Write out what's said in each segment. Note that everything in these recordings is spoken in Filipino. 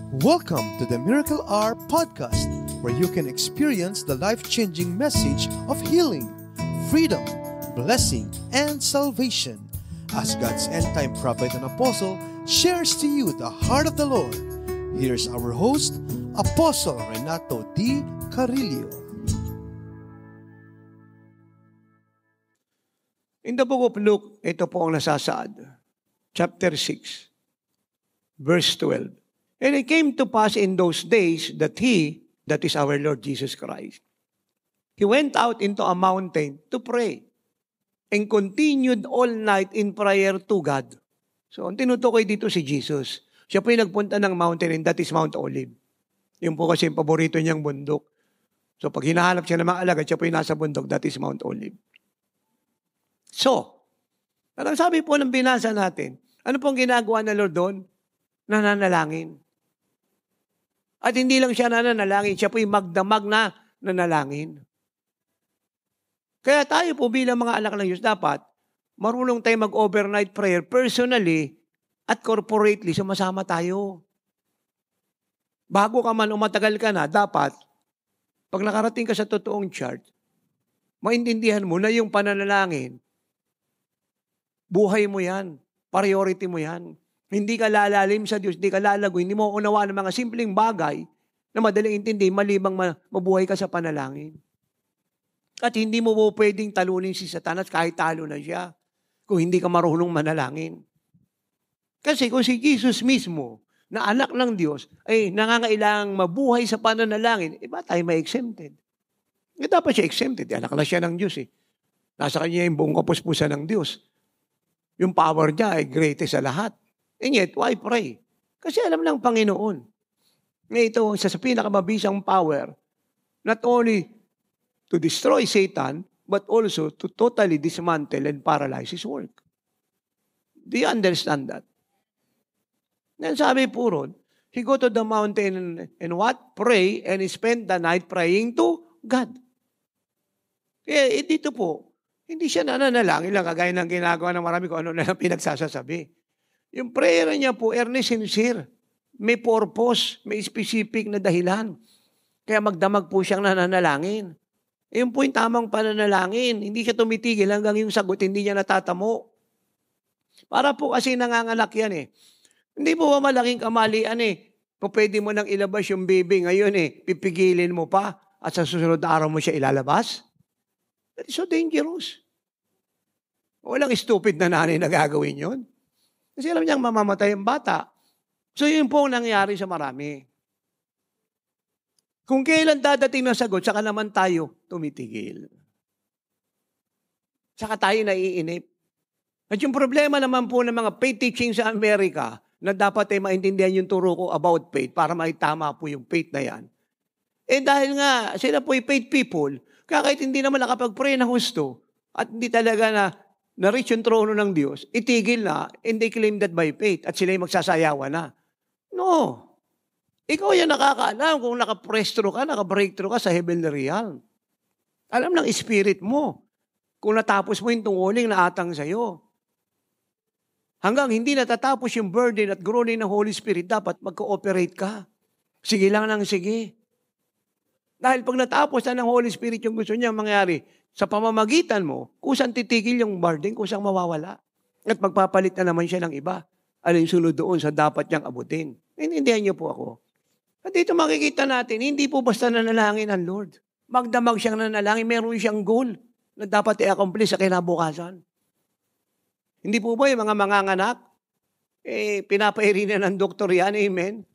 Welcome to the Miracle Hour podcast, where you can experience the life-changing message of healing, freedom, blessing, and salvation. As God's end-time prophet and apostle shares to you the heart of the Lord, here's our host, Apostle Renato D. Carrillo. In the book of Luke, ito po ang nasasaad. Chapter 6, verse 12. And it came to pass in those days that he, that is our Lord Jesus Christ, he went out into a mountain to pray and continued all night in prayer to God. So, ang tinutukoy dito si Jesus. Siya po yung nagpunta ng mountain and that is Mount Olive. Yung po kasi yung paborito niyang bundok. So, pag hinahanap siya ng mga alagad, siya po yung nasa bundok, that is Mount Olive. So, parang sabi po ng binasa natin, ano pong ginagawa ng Lord doon? Nananalangin. At hindi lang siya nananalangin, siya po yung magdamag na nanalangin. Kaya tayo po bilang mga anak ng Diyos, dapat marunong tayo mag-overnight prayer personally at corporately, sumasama tayo. Bago ka man umatagal ka na, dapat, pag nakarating ka sa totoong church, maintindihan mo na yung pananalangin, buhay mo yan, priority mo yan. Hindi ka lalalim sa Diyos, hindi ka lalago, hindi mo unawaan ng mga simpleng bagay na madaling intindi, malibang mabuhay ka sa panalangin. At hindi mo po pwedeng talunin si Satanas kahit talo na siya kung hindi ka marunong manalangin. Kasi kung si Jesus mismo, na anak ng Diyos, ay nangangailangang mabuhay sa pananalangin, ba tayo ma-exempted? Dapat siya exempted, anak na siya ng Diyos eh. Nasa kanya yung buong kapuspusan ng Diyos. Yung power niya ay greatest sa lahat. And yet, why pray? Kasi alam ng Panginoon. Ngayon ito, isa sa pinakamabisang power, not only to destroy Satan, but also to totally dismantle and paralyze his work. Do you understand that? Then sabi po ron, he go to the mountain and what? Pray and spend the night praying to God. Kaya dito po, hindi siya nananalangin lang kagaya ng ginagawa ng marami kung ano na lang pinagsasasabi. Yung prayer niya po, earnest, sincere. May purpose, may specific na dahilan. Kaya magdamag po siyang nananalangin. Yun po yung tamang pananalangin. Hindi siya tumitigil hanggang yung sagot, hindi niya natatamo. Para po kasi nanganganak yan eh. Hindi po ba malaking kamalian eh. Kung pwede mo nang ilabas yung baby ngayon eh, pipigilin mo pa at sa susunod na araw mo siya ilalabas? That is so dangerous. Walang stupid na nanay na gagawin yun. Kasi alam niyang mamamatay ang bata. So yun po ang nangyari sa marami. Kung kailan dadating na sagot, saka naman tayo tumitigil. Saka tayo naiinip. At yung problema naman po ng mga faith teaching sa Amerika, na dapat ay maintindihan yung turo ko about faith para maitama po yung faith na yan. Eh dahil nga sila po yung faith people, kaya kahit hindi naman nakapag-pray na husto, at hindi talaga na-reach yung trono ng Diyos, itigil na, and they claim that by faith, at sila yung magsasayawan na. No. Ikaw yan nakakaalam kung naka-breakthrough ka sa heavenly realm. Alam ng spirit mo, kung natapos mo yung tunguling na atang sa'yo. Hanggang hindi natatapos yung burden at groaning ng Holy Spirit, dapat mag-cooperate ka. Sige lang ng sige. Dahil pag natapos na ng Holy Spirit yung gusto niya mangyari, sa pamamagitan mo, kusang titigil yung burden, kusang mawawala. At magpapalit na naman siya ng iba. Alin sunod doon sa dapat niyang abutin. Intindihan niyo po ako. At dito makikita natin, hindi po basta nanalangin ang Lord. Magdamag siyang nanalangin, meron siyang goal na dapat i-accomplish sa kinabukasan. Hindi po ba yung mga manganganak? Pinapairina ng doktor yan, amen?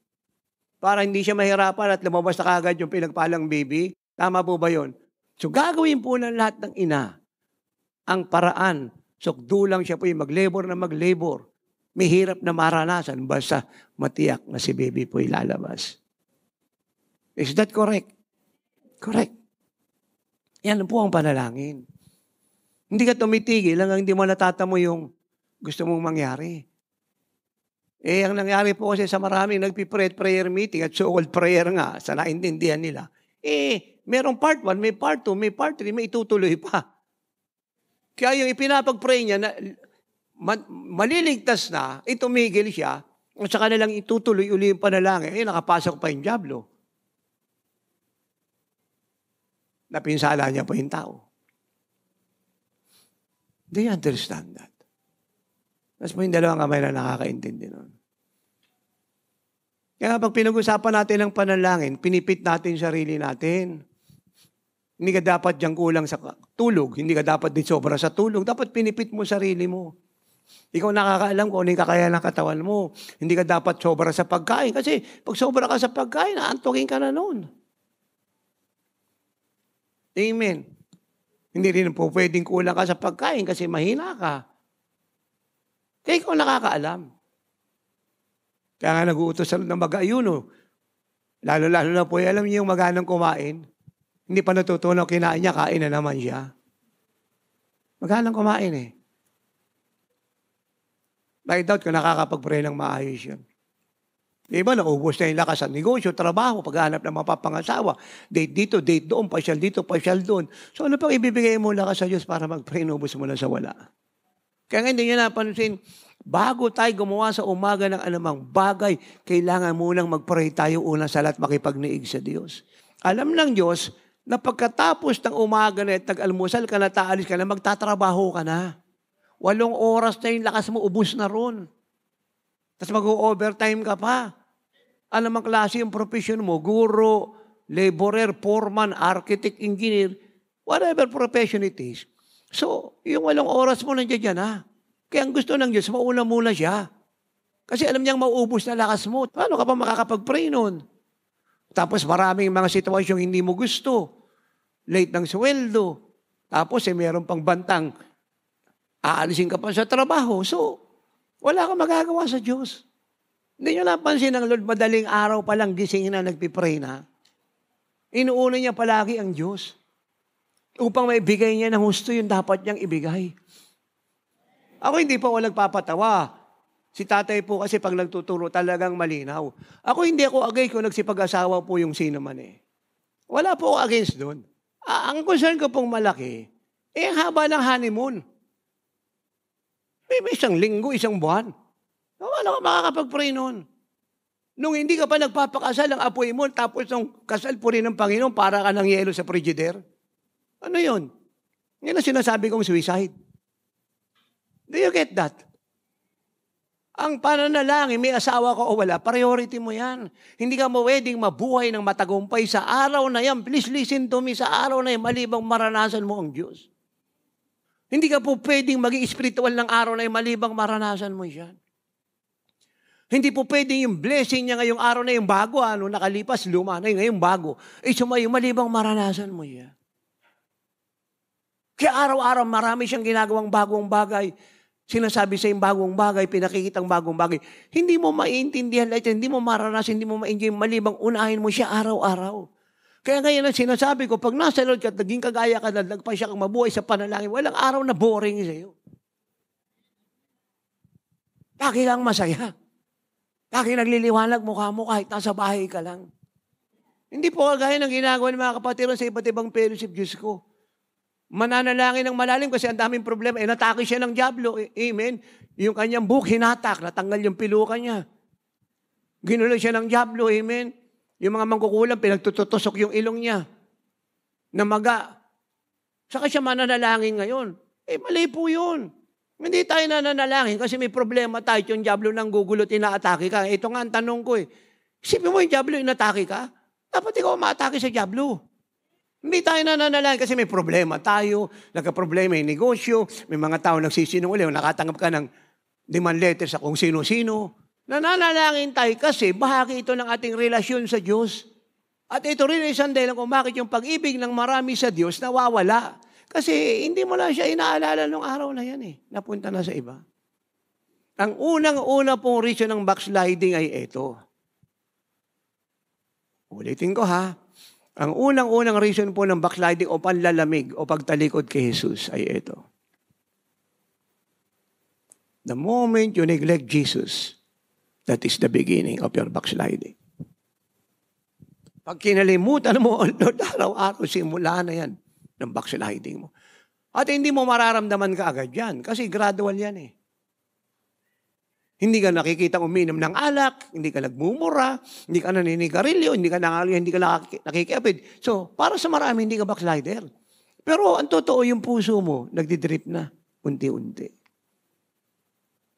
Para hindi siya mahirapan at lumabas na kagad yung pinagpalang baby. Tama po ba yun? So gagawin po ng lahat ng ina ang paraan. So dulang siya po yung mag-labor na mag-labor. May hirap na maranasan basta matiyak na si baby po ilalabas. Is that correct? Correct. Yan po ang panalangin. Hindi ka tumitigil hanggang hindi mo natatamo yung gusto mong mangyari. Ang nangyari po kasi sa maraming nagpi-prayer meeting at so-called prayer nga, sa naintindihan nila, merong part 1, may part 2, may part 3, may itutuloy pa. Kaya yung ipinapag-pray niya na maliligtas na, itumigil siya, At saka na lang itutuloy uli yung panalangin, nakapasok pa yung dyablo. Napinsala niya pa yung tao. Do you understand that? Mas mo yung dalawang kamay na nakakaintindi nun. Kaya pag pinag-usapan natin ng panalangin, pinipit natin sarili natin. Hindi ka dapat diyang kulang sa tulog. Hindi ka dapat din sobra sa tulog. Dapat pinipit mo sarili mo. Ikaw nakakaalam kung ano yung kakayahan ng katawan mo. Hindi ka dapat sobra sa pagkain. Kasi pag sobra ka sa pagkain, naantukin ka na noon. Amen. Hindi rin po pwedeng kulang ka sa pagkain kasi mahina ka. Kaya ikaw nakakaalam. Kaya nga nag-uutos sa ng mag-ayuno. Lalo-lalo na po, alam niyo yung maganang kumain. Hindi pa natutunan kinain niya, kain na naman siya. Maganang kumain eh. I doubt kung nakakapag-pray ng maayos yun. Diba, naubos na yung lakas sa negosyo, trabaho, paghahanap ng mapapangasawa. Date dito, date doon, pasyal dito, pasyal doon. So ano pang ibibigay mo lakas sa Diyos para mag-pray, naubos mo na sa wala? Kaya nga hindi niya napansin, bago tayo gumawa sa umaga ng anumang bagay, kailangan munang mag-pray tayo una sa lahat makipagniig sa Diyos. Alam ng Diyos na pagkatapos ng umaga na nag-almusal ka na, taalis ka na, magtatrabaho ka na. 8 oras na yung lakas mo, ubus na ron. Tapos mag-overtime ka pa. Anumang klase yung profession mo, guro, laborer, foreman, architect, engineer, whatever profession it is. So, yung 8 oras mo nandiyan dyan, ha? Kaya ang gusto ng Diyos, mauna muna siya. Kasi alam niyang mauubos na lakas mo. Paano ka pa makakapag-pray nun? Tapos maraming mga sitwasyong hindi mo gusto. Late ng sweldo. Tapos meron pang bantang aalisin ka pa sa trabaho. So, wala kang magagawa sa Diyos. Hindi nyo napansin ng Lord, madaling araw pa lang gisingin na nagpipray na. Inuuna niya palagi ang Diyos. Upang maibigay niya ng husto yung dapat niyang ibigay. Ako hindi pa nagpapatawa. Si tatay po kasi pag nagtuturo talagang malinaw. Ako hindi ako agay kung nagsipag-asawa po yung sino man eh. Wala po ako against doon. Ang concern ko pong malaki, haba ng honeymoon. May isang linggo, isang buwan. Wala ka makakapag-pray noon. Nung hindi ka pa nagpapakasal ng apoy mo, tapos nung kasal po rin ng Panginoon, para ka ng yelo sa frigidaire. Ano yun? Yan ang sinasabi kong suicide. Do you get that? Ang pananalangin, may asawa ka o wala, priority mo yan. Hindi ka pwedeng mabuhay ng matagumpay sa araw na yan. Please listen to me, sa araw na yan, malibang maranasan mo ang Diyos. Hindi ka po pwedeng maging spiritual ng araw na yan, malibang maranasan mo yan. Hindi po pwedeng yung blessing niya ngayong araw na yung bago, nakalipas, luma na yung ngayong bago. Sumayo, malibang maranasan mo yan. Kaya araw-araw marami siyang ginagawang bagong bagay. Sinasabi sa yung bagong bagay, pinakikitang bagong bagay. Hindi mo maiintindihan lahat, hindi mo maranasan, hindi mo ma-enjoy, malibang unahin mo siya araw-araw. Kaya ngayon ang sinasabi ko, pag nasa Lord ka at naging kagaya ka na nagpa siya kang mabuhay sa panalangin, walang araw na boring sa'yo. Lagi lang masaya. Lagi nagliliwanag mukha mo kahit nasa bahay ka lang. Hindi po kagaya ng ginagawa ng mga kapatiran sa iba't ibang fellowship, Diyos ko. Mananalangin ng malalim kasi ang daming problema. Natake siya ng dyablo. Amen. Yung kanyang buhok, hinatak. Natanggal yung pilukan niya. Ginulo siya ng dyablo. Amen. Yung mga mangkukulam, pinagtutusok yung ilong niya. Namaga. Saka siya mananalangin ngayon. Mali po yun. Hindi tayo nananalangin kasi may problema tayo. Yung dyablo nang gugulot, inaatake ka. Ito nga ang tanong ko eh. Isipin mo yung dyablo, inatake ka? Dapat ikaw maatake sa dyablo. Hindi tayo nananalangin kasi may problema tayo, nagka-problema yung negosyo, may mga tao nagsisinungaling, nakatanggap ka ng demand letter sa kung sino-sino. Nananalangin tayo kasi bahagi ito ng ating relasyon sa Diyos. At ito rin isang dahilan kung bakit yung pag-ibig ng marami sa Diyos nawawala. Kasi hindi mo lang siya inaalala nung araw na yan eh. Napunta na sa iba. Ang unang-una pong reason ng backsliding ay ito. Ulitin ko ha. Ang unang-unang reason po ng backsliding o panlalamig o pagtalikod kay Jesus ay ito. The moment you neglect Jesus, that is the beginning of your backsliding. Pag kinalimutan mo, Lord, araw-araw, simula na yan ng backsliding mo. At hindi mo mararamdaman ka agad yan kasi gradual yan eh. Hindi ka nakikita uminom ng alak, hindi ka nagmumura, hindi ka naninigarilyo, hindi ka nakikiapid. So, para sa marami, hindi ka backslider. Pero ang totoo, yung puso mo, nagdidrip na, unti-unti.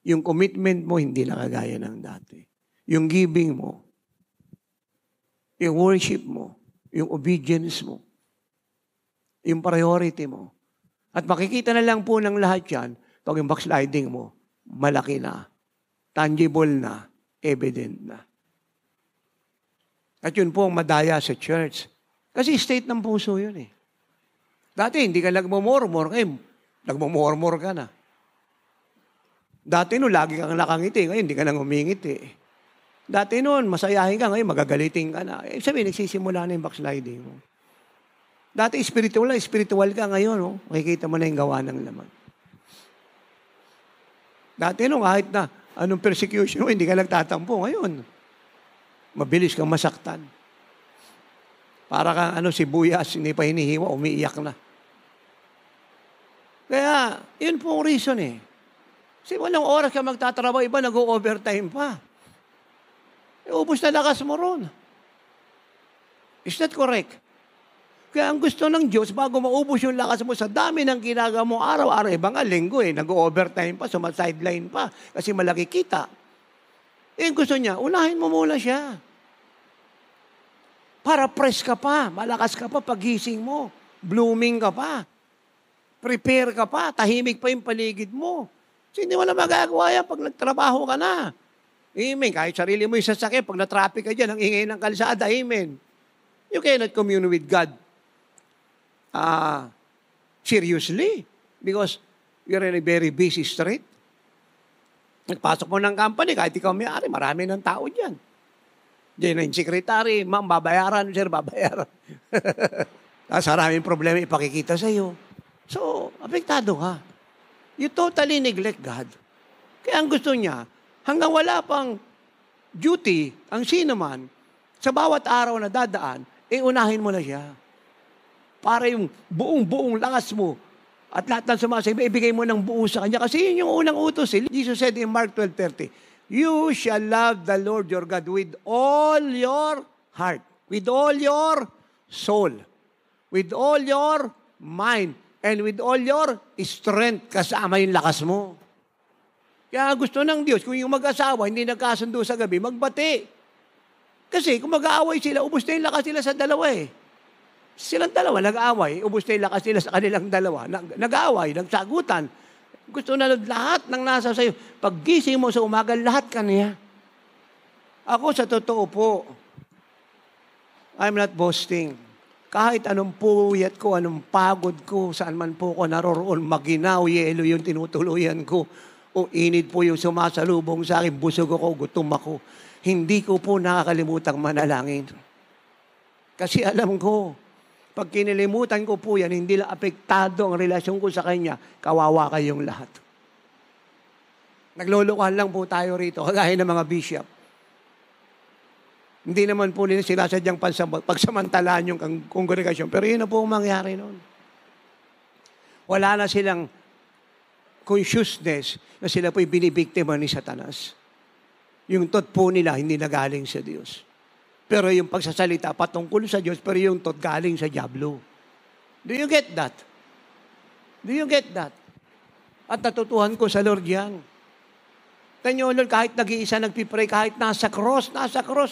Yung commitment mo, hindi na kagaya ng dati. Yung giving mo, yung worship mo, yung obedience mo, yung priority mo. At makikita na lang po ng lahat yan, pag yung backsliding mo, malaki na, tangible na, evident na. At yun po ang madaya sa church. Kasi state ng puso yun eh. Dati hindi ka nagmumurmur, ngayon nagmumurmur ka na. Dati no, lagi kang nakangiti, ngayon hindi ka nang humingiti. Dati noon, masayahin ka, ngayon magagalitin ka na. Sabi, nagsisimula na yung backsliding mo. Dati spiritual ka ngayon, no? Makikita mo na yung gawa ng laman. Dati no, kahit na anong persecution mo, hindi ka nagtatampo. Ngayon, mabilis kang masaktan. Para kang sibuyas, hindi pa hinihiwa, umiiyak na. Kaya, yun po ang reason eh. Kasi walang oras ka magtatrabaho, iba nag-overtime pa. Ubus na lakas mo ron. Is that correct? Kaya ang gusto ng Diyos, bago maubos yung lakas mo sa dami ng ginagawa mo araw-araw, iba nga linggo nag-overtime pa, sumasideline pa, kasi malaki kita. Gusto niya, unahin mo muna siya. Para fresh ka pa, malakas ka pa pagising mo, blooming ka pa, prepare ka pa, tahimik pa yung paligid mo. Kasi hindi mo na magagawa yan pag nagtrabaho ka na. Amen. Kahit sarili mo yung sasakyan, pag na-traffic ka dyan, ang ingay ng kalsada, amen. You cannot commune with God seriously because you're in a very busy street. Nagpasok mo ng company, kahit ikaw may-ari, marami ng tao dyan. Diyan na yung secretary, ma'am, babayaran, sir, babayaran. Tapos maraming problema ipakikita sa iyo. So, apektado ka. You totally neglect God. Kaya ang gusto niya, hanggang wala pang duty, ang sino man, sa bawat araw na dadaan, unahin mo na siya. Para yung buong lakas mo at lahat ng sumasabi, ibigay mo ng buo sa kanya. Kasi yun yung unang utos. Jesus said in Mark 12:30, you shall love the Lord your God with all your heart, with all your soul, with all your mind, and with all your strength, kasama yung lakas mo. Kaya gusto ng Diyos, kung yung mag-asawa hindi nagkasundo sa gabi, magbati. Kasi kung mag-aaway sila, ubos na yung lakas nila sa dalawa eh. Silang dalawa nag-aaway, ubos na yung lakas nila sa kanilang dalawa. Nag-aaway, nagsagutan. Gusto na lahat ng nasa sa'yo. Pag gising mo sa umaga, lahat ka niya. Ako sa totoo po, I'm not boasting. Kahit anong puyat ko, anong pagod ko, saan man po ko naroroon, maginaw, yelo yung tinutuluyan ko, o init po yung sumasalubong sa akin, busog ako, gutom ako. Hindi ko po nakakalimutang manalangin. Kasi alam ko, pag kinilimutan ko po yan, hindi lang apektado ang relasyon ko sa Kanya, kawawa kayong lahat. Naglulukuhan lang po tayo rito, kagaya ng mga bishop. Hindi naman po nila sinasadyang pagsamantalaan yung kongregasyon, pero yun na po ang mangyari noon. Wala na silang consciousness na sila po'y binibiktima ni Satanas. Yung tot po nila, hindi nagaling sa Diyos. Pero yung pagsasalita patungkol sa Diyos, pero yung tot galing sa diablo. Do you get that? Do you get that? At natutuhan ko sa Lord yan. Tanyo, Lord, kahit nag-iisa nagpipray, kahit nasa cross,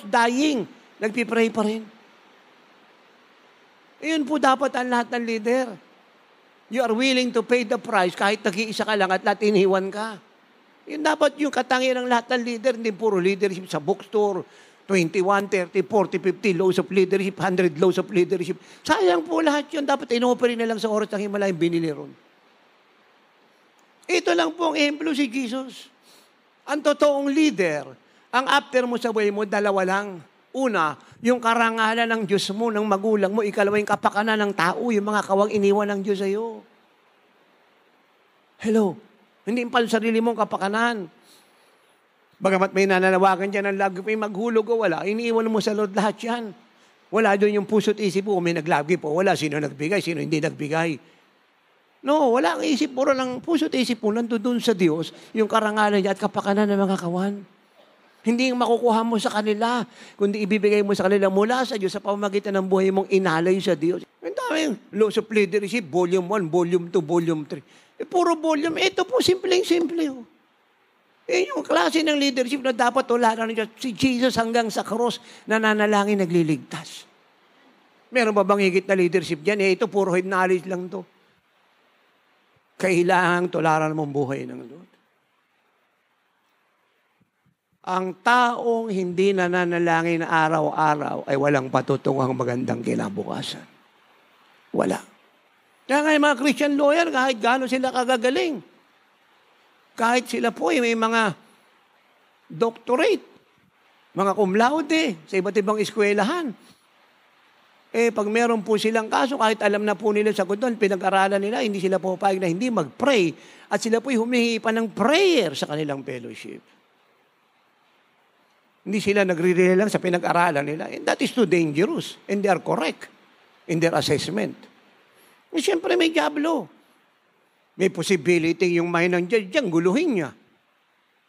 dying, nagpipray pa rin. Iyon po dapat ang lahat ng leader. You are willing to pay the price kahit nag-iisa ka lang at lahat iniwan ka. Yun dapat yung katangian ng lahat ng leader, hindi puro leadership sa bookstore, 21, 30, 40, 50 laws of leadership, 100 laws of leadership. Sayang po lahat yun. Dapat inoperate na lang sa oras ng himala yung binili ron. Ito lang po ang ehemplo si Jesus. Ang totoong leader, ang after mo sa buhay mo, dalawa lang. Una, yung karangalan ng Diyos mo, ng magulang mo. Ikalawa, yung kapakanan ng tao, yung mga kawang iniwan ng Diyos sa'yo. Hello? Hindi pa sarili mong kapakanan. Bagamat may nananawagan dyan, ang lagi may maghulog o wala, iniiwan mo sa Lord lahat yan. Wala doon yung puso't isip mo, may naglagi po, wala. Sino nagbigay, sino hindi nagbigay. No, wala ang isip, puro lang puso at isip mo, nandun sa Diyos, yung karangalan niya at kapakanan ng mga kawan. Hindi yung makukuha mo sa kanila, kundi ibibigay mo sa kanila mula sa Diyos sa pamamagitan ng buhay mong inalay sa Diyos. Ang daming Laws of Leadership, Volume 1, Volume 2, Volume 3. Puro volume, ito po, simpleng-simple. Yung klase ng leadership na dapat tularan niya, si Jesus hanggang sa cross, nananalangin, nagliligtas. Meron ba bang higit na leadership dyan? Ito, puro head knowledge lang to. Kailangang tularan mong buhay ng Lord. Ang taong hindi nananalangin araw-araw ay walang patutungang magandang kinabukasan. Wala. Kaya nga yung mga Christian lawyer, kahit gaano sila kagagaling, kahit sila po ay may mga doctorate, mga cum laude sa iba't ibang eskwelahan, pag meron po silang kaso, kahit alam na po nila sa doon, pinag-aralan nila, hindi sila pupayag na hindi mag-pray at sila po'y humihingi pa ng prayer sa kanilang fellowship. Hindi sila nagre-rely lang sa pinag-aralan nila. And that is too dangerous. And they are correct in their assessment. And siyempre may diablo. May possibility yung mind ng judge dyan, guluhin niya.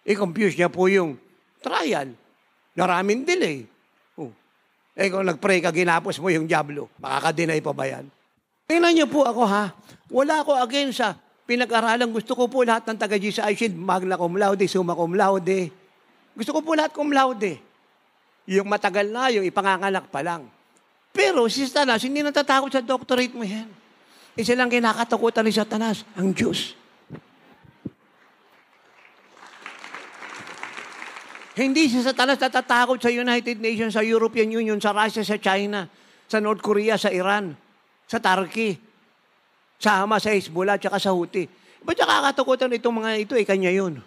I-confuse niya po yung trial. Maraming delay. Kung nag-pray ka, ginapos mo yung diablo. Makaka-deny pa ba yan? Tingnan niyo po ako ha. Wala ako against sa pinag-aralan. Gusto ko po lahat ng taga-GCI, magna cum laude, summa cum laude. Gusto ko po lahat cum laude. Yung matagal na, yung ipanganganak pa lang. Pero si Satanas, hindi natatakot sa doctorate mo yan. Isa lang kinakatakutan ni Satanas, ang Diyos. Hindi si Satanas natatakot sa United Nations, sa European Union, sa Russia, sa China, sa North Korea, sa Iran, sa Turkey, sa Hamas, sa Hezbollah, tsaka sa Houthi. Ba't nakakatakutan itong mga ito? Kanya yun.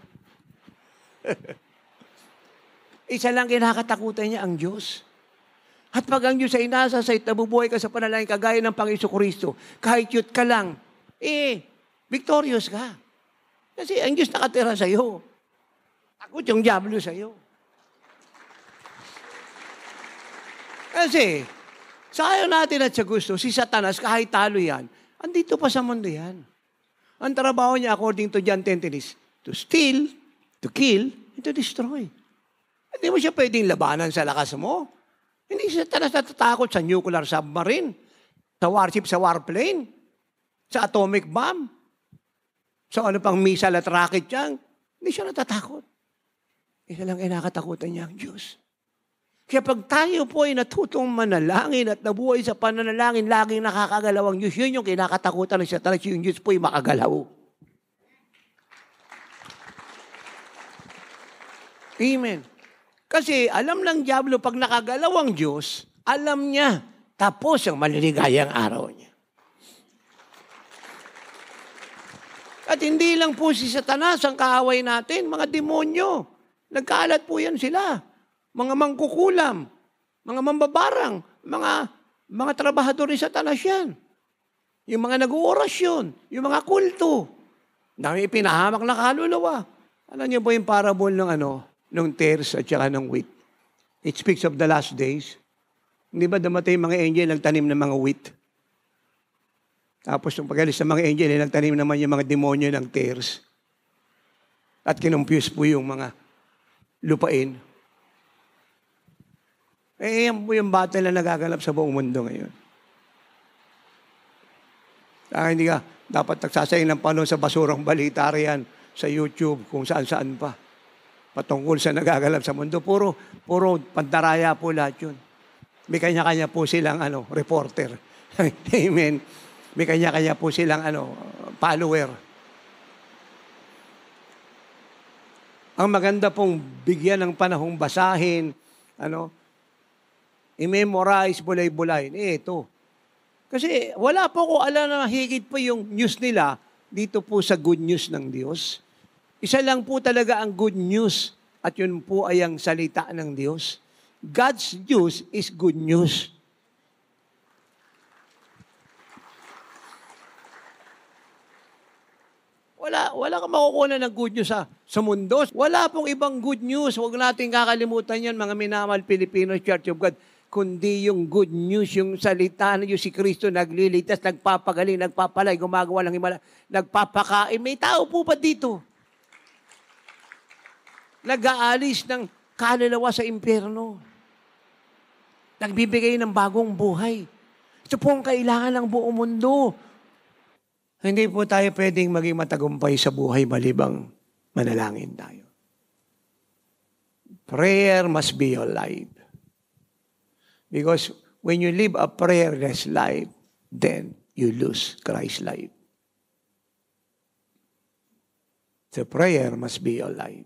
Isa lang kinakatakutan niya, ang Diyos. At pag ang Diyos ay nasa sa nabubuhay ka sa panalangin, kagaya ng Panginoon Kristo, kahit yut ka lang, victorious ka. Kasi ang Diyos nakatira sa iyo. Takot yung diablo sa iyo. Kasi, sa ayaw natin at sa gusto, si Satanas, kahit talo yan, andito pa sa mundo yan. Ang trabaho niya, according to John 10:10, is to steal, to kill, and to destroy. Hindi mo siya pwedeng labanan sa lakas mo. Hindi si Satanas natatakot sa nuclear submarine, sa warship, sa warplane, sa atomic bomb, sa ano pang missile at rocket yan. Hindi siya natatakot. Isa lang kinakatakutan niya ang Diyos. Kaya pag tayo po ay natutong manalangin at nabuhay sa pananalangin, laging nakakagalaw ang Diyos, yun yung kinakatakutan ng Satanas, yung Diyos po ay makagalaw. Amen. Kasi alam ng diablo, pag nakagalaw ang Diyos, alam niya, tapos ang maliligayang araw niya. At hindi lang po si Satanas ang kaaway natin, mga demonyo. Nagkaalat po yan sila. Mga mangkukulam, mga mambabarang, mga trabahador ni Satanas yan. Yung mga nag-uorasyon, yung mga kulto. Dami ipinahamak na kaluluwa. Alam niyo po yung parable ng tares at saka ng wheat. It speaks of the last days. Hindi ba damatay mga angel nagtanim ng mga wheat? Tapos nung pag-alis ng mga angel, nagtanim naman yung mga demonyo ng tares. At kinumpuse po yung mga lupain. Yan po yung battle na nagaganap sa buong mundo ngayon. Hindi ka dapat nagsasayang ng panahon sa basurang balita riyan, sa YouTube, kung saan-saan pa. Patungkol sa nagaganap sa mundo. Puro pantaraya po lahat yun. May kanya-kanya po silang reporter. Amen. May kanya-kanya po silang follower. Ang maganda pong bigyan ng panahong basahin, i-memorize, bulay-bulay. Ito. Kasi wala po ko alam na higit pa yung news nila dito po sa good news ng Diyos. Isa lang po talaga ang good news at yun po ay ang salita ng Diyos. God's news is good news. Wala kang makukuha ng good news sa mundo. Wala pong ibang good news. Huwag natin kakalimutan yan, mga minamahal Filipino Church of God. kundi yung good news, yung salita na yung si Kristo nagliligtas, nagpapagaling, nagpapalay, gumagawa ng himala, nagpapakain. May tao po ba dito? Nag-aalis ng kaluluwa sa impyerno. Nagbibigay ng bagong buhay. Ito po ang kailangan ng buong mundo. Hindi po tayo pwedeng maging matagumpay sa buhay malibang manalangin tayo. Prayer must be your life. Because when you live a prayerless life, then you lose Christ's life. So prayer must be your life.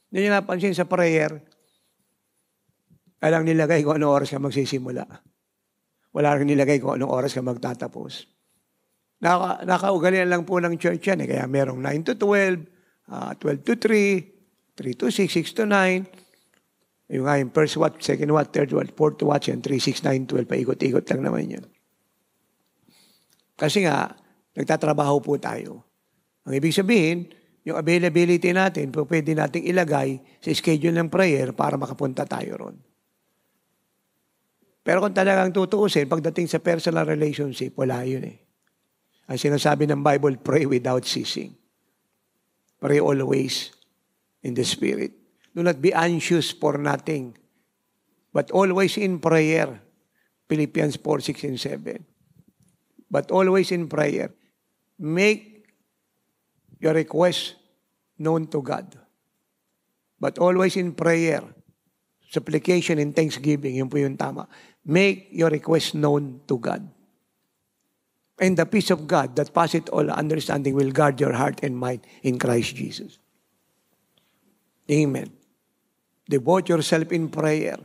Hindi nyo napansin sa prayer, alang nilagay kung anong oras ka magsisimula. Wala rin nilagay kung anong oras ka magtatapos. Nakaugalian lang po ng church yan. Kaya merong 9 to 12, 12 to 3, 3 to 6, 6 to 9. Yung nga yung first watch, second watch, third watch, fourth watch, yan, 3, 6, 9, 12. Paikot-ikot lang naman yan. Kasi nga, nagtatrabaho po tayo. Ang ibig sabihin, yung availability natin, pwede nating ilagay sa schedule ng prayer para makapunta tayo ron. Pero kung talagang tutuusin, pagdating sa personal relationship, wala yun eh. Ang sinasabi ng Bible, pray without ceasing. Pray always in the Spirit. Do not be anxious for nothing, but always in prayer. Philippians 4, 6, and 7. But always in prayer. Make your request known to God. But always in prayer. Supplication and thanksgiving, yun po yung tama. Make your request known to God. And the peace of God that passeth all understanding will guard your heart and mind in Christ Jesus. Amen. Devote yourself in prayer.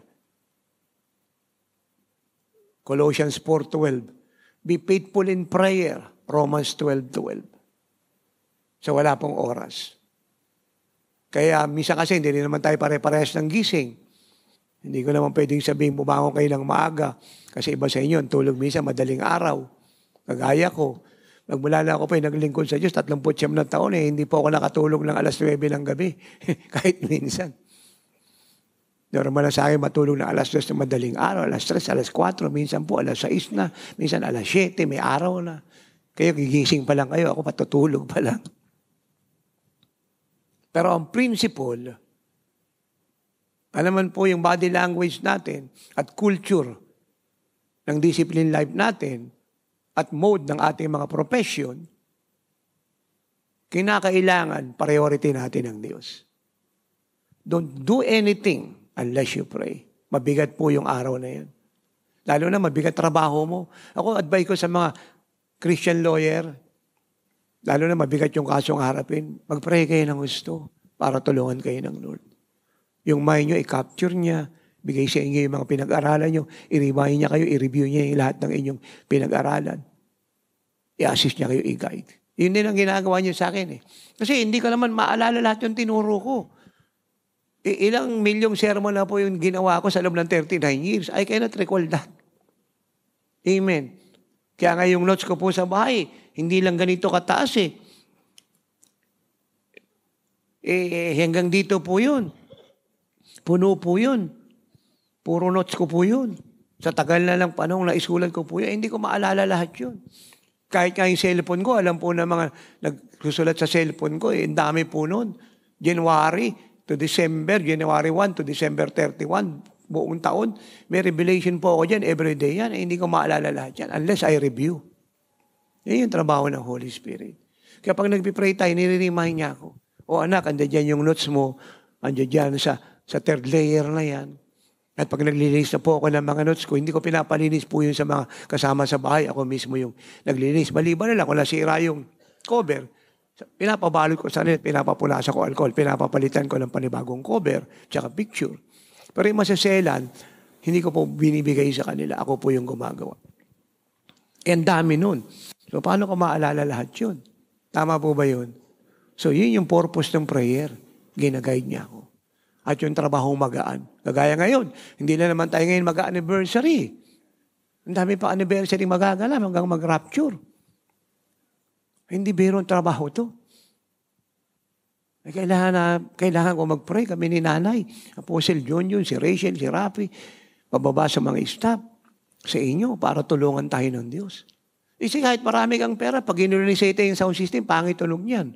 Colossians 4:12. Be faithful in prayer. Romans 12:12. So wala pong oras. Kaya minsan kasi hindi rin naman tayo pare-parehas ng gising. Hindi ko naman pwedeng sabihin bumangon kayo ng maaga. Kasi iba sa inyo, tulog minsan madaling araw. Kagaya ko, magmula na ako pa naglingkod sa Diyos, 39 na taon hindi po ako nakatulog ng alas 9 ng gabi. Kahit minsan. Normal na sa akin matulog ng alas 2 na madaling araw, alas 3, alas 4, minsan po alas 6 na, minsan alas 7, may araw na. Kayo gigising pa lang kayo, ako patutulog pa lang. Pero ang principle, alaman po yung body language natin at culture ng discipline life natin, at mode ng ating mga profession, kinakailangan priority natin ang Diyos. Don't do anything unless you pray. Mabigat po yung araw na yan. Lalo na mabigat trabaho mo. Ako, advice ko sa mga Christian lawyer, lalo na mabigat yung kasong harapin, mag-pray kayo ng gusto para tulungan kayo ng Lord. Yung mind nyo, i-capture niya, bigay sa inyo yung mga pinag-aralan nyo, i-remind niya kayo, i-review niya yung lahat ng inyong pinag-aralan. I-assist niya kayo, i-guide. Yun din ang ginagawa niyo sa akin eh. Kasi hindi ko naman maalala lahat yung tinuro ko. Ilang milyong sermon na po yung ginawa ko sa loob ng 39 years. I cannot recall that. Amen. Kaya nga yung notes ko po sa bahay, hindi lang ganito kataas eh. Hanggang dito po yun. Puno po yun. Puro notes ko po yun. Sa tagal na lang panahon na isulat ko po yun, hindi ko maalala lahat yun. Kahit nga yung cellphone ko, alam po na mga nagsusulat sa cellphone ko, ang dami po nun. January to December, January 1 to December 31, buong taon. May revelation po ako dyan, everyday yan. Hindi ko maalala lahat yan, unless I review. Yan yung trabaho ng Holy Spirit. Kaya pag nagpipray tayo, nire-remind niya ako. O anak, andyan dyan yung notes mo, andyan dyan sa third layer na yan. At pag naglilinis na po ako ng mga notes ko, hindi ko pinapalinis po yun sa mga kasama sa bahay. Ako mismo yung naglilinis. Maliban na lang kung nasira yung cover, pinapabalot ko sa net, pinapapunasan ko alcohol, pinapapalitan ko ng panibagong cover, tsaka picture. Pero yung masaselan, hindi ko po binibigay sa kanila. Ako po yung gumagawa. Ang dami nun. So paano ko maalala lahat yun? Tama po ba yun? So yun yung purpose ng prayer. Ginaguide niya ako. At yung trabaho magaan. Kagaya ngayon, hindi na naman tayo ngayon mag-anniversary. Ang dami pa anniversary magaganap hanggang mag-rapture. Hindi biro ang trabaho to. Kailangan ko mag-pray kami ni nanay. Apostle John yun, si Rachel, si Rafi. Pababa sa mga staff sa inyo para tulungan tayo ng Diyos. Kasi kahit marami kang pera, pag inulisate yung sound system, pangit tunog niyan.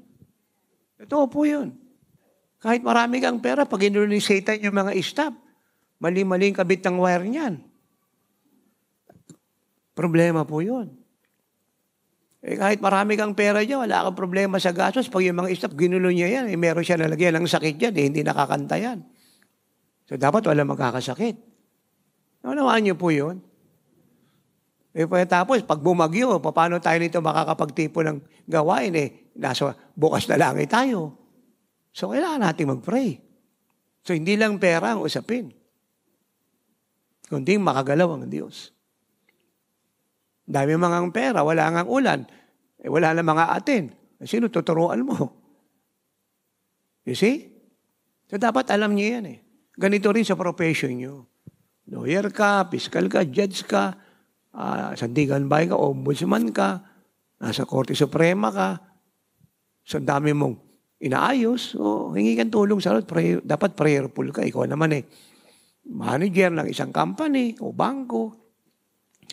Ito po yun. Kahit marami kang pera, pag inulisate yung mga staff, mali-maling kabit ng wire niyan. Problema po yun. Kahit marami kang pera dyan, wala kang problema sa gastos. Pag yung mga staff, ginulo niya yan, meron siya nalagyan ng sakit dyan, hindi nakakanta yan. So, dapat wala magkakasakit. Naunawaan niyo po yun? Tapos, pag bumagyo, paano tayo nito makakapagtipo ng gawain? Nasa bukas na langit tayo. So, kailangan natin mag-pray. So, hindi lang pera ang usapin, kundi makagalaw ang Diyos. Dami mga pera, wala ngang ulan, wala na mga atin. Sino tuturuan mo? You see? So dapat alam niyo yan Ganito rin sa profession niyo. Lawyer ka, fiscal ka, judge ka, sandigan bahay ka, ombudsman ka, nasa Korte Suprema ka. So dami mong inaayos, hingi kang tulong sa Lord, dapat prayerful ka. Ikaw naman manager ng isang company o bangko,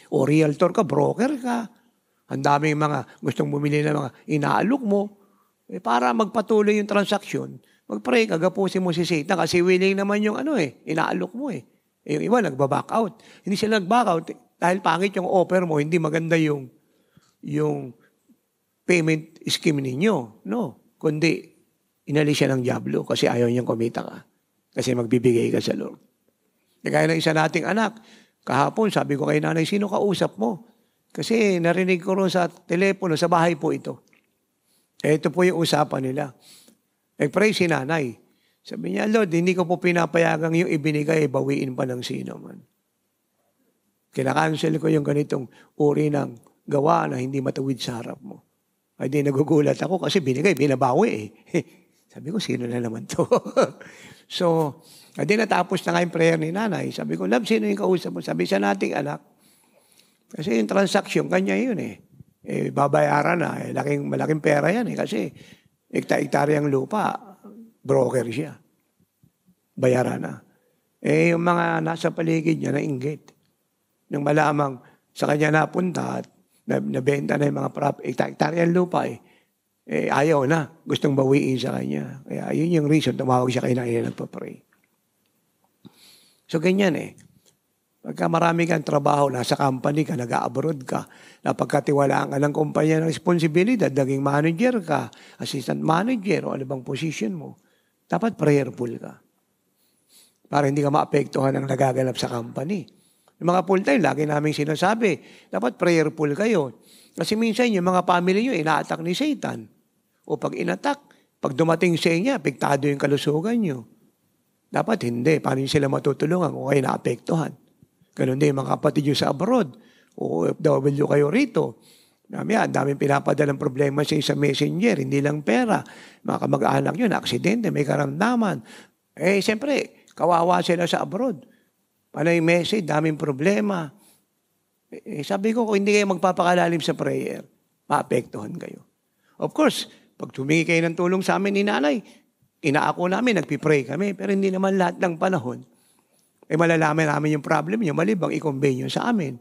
o realtor ka, broker ka, ang daming mga gustong bumili ng mga inaalok mo, para magpatuloy yung transaksyon, mag-pray ka, gapusin mo si Satan kasi willing naman yung inaalok mo yung iba nagba-back out. Hindi sila nag-back out dahil pangit yung offer mo, hindi maganda yung payment scheme ninyo. No, kundi inalis siya ng diablo kasi ayaw niyang kumita ka. Kasi magbibigay ka sa Lord. Kaya ng isa nating anak, kahapon, sabi ko kay nanay, sino kausap mo? Kasi narinig ko rin sa telepono, sa bahay po ito. Ito po yung usapan nila. Nag-pray si nanay. Sabi niya, Lord, hindi ko po pinapayagang yung ibinigay, bawiin pa ng sino man. Kinakancel ko yung ganitong uri ng gawa na hindi matuwid sa harap mo. Ay di nagugulat ako kasi binigay, binabawi Sabi ko, sino na naman to? So, di natapos na nga yung prayer ni nanay. Sabi ko, Love, sino yung kausap mo? Sabi sa nating anak. Kasi yung transaksyon, kanya yun babayaran na. Malaking pera yan kasi hektaryang lupa, broker siya. Bayaran na. Yung mga nasa paligid niya, nainggit. Nang malamang sa kanya napunta at nabenta na yung mga hektaryang lupa ayaw na. Gustong bawiin sa kanya. Kaya yun yung reason, tumawag siya kay nanay na nagpa-pray. So, ganyan Pagka marami kang trabaho, nasa company ka, nag-abroad ka, napagkatiwalaan ka ng kumpanya ng responsibilidad, naging manager ka, assistant manager, o ano bang position mo, dapat prayerful ka. Para hindi ka maapektuhan ng nagaganap sa company. Yung mga full-time, lagi namin sinasabi, dapat prayerful kayo. Kasi minsan yung mga family nyo, ina-attack ni Satan. O pag in-attack, pag dumating sa inyo, apektado yung kalusugan nyo. Dapat hindi. Paano nyo sila matutulungan kung kayo naapektuhan? Ganun din mga kapatid nyo sa abroad. O OFW kayo rito. Daming pinapadalang problema sa messenger. Hindi lang pera. Mga kamag-anak nyo, na-aksidente, may karamdaman. Siyempre, kawawa sila sa abroad. Paano yung message? Daming problema. Sabi ko, kung hindi kayo magpapakalalim sa prayer, maapektuhan kayo. Of course, pag tumingi kayo ng tulong sa amin ni nanay, inaako namin, nagpipray kami, pero hindi naman lahat ng panahon. Malalaman namin yung problem nyo, malibang i-convey nyo sa amin.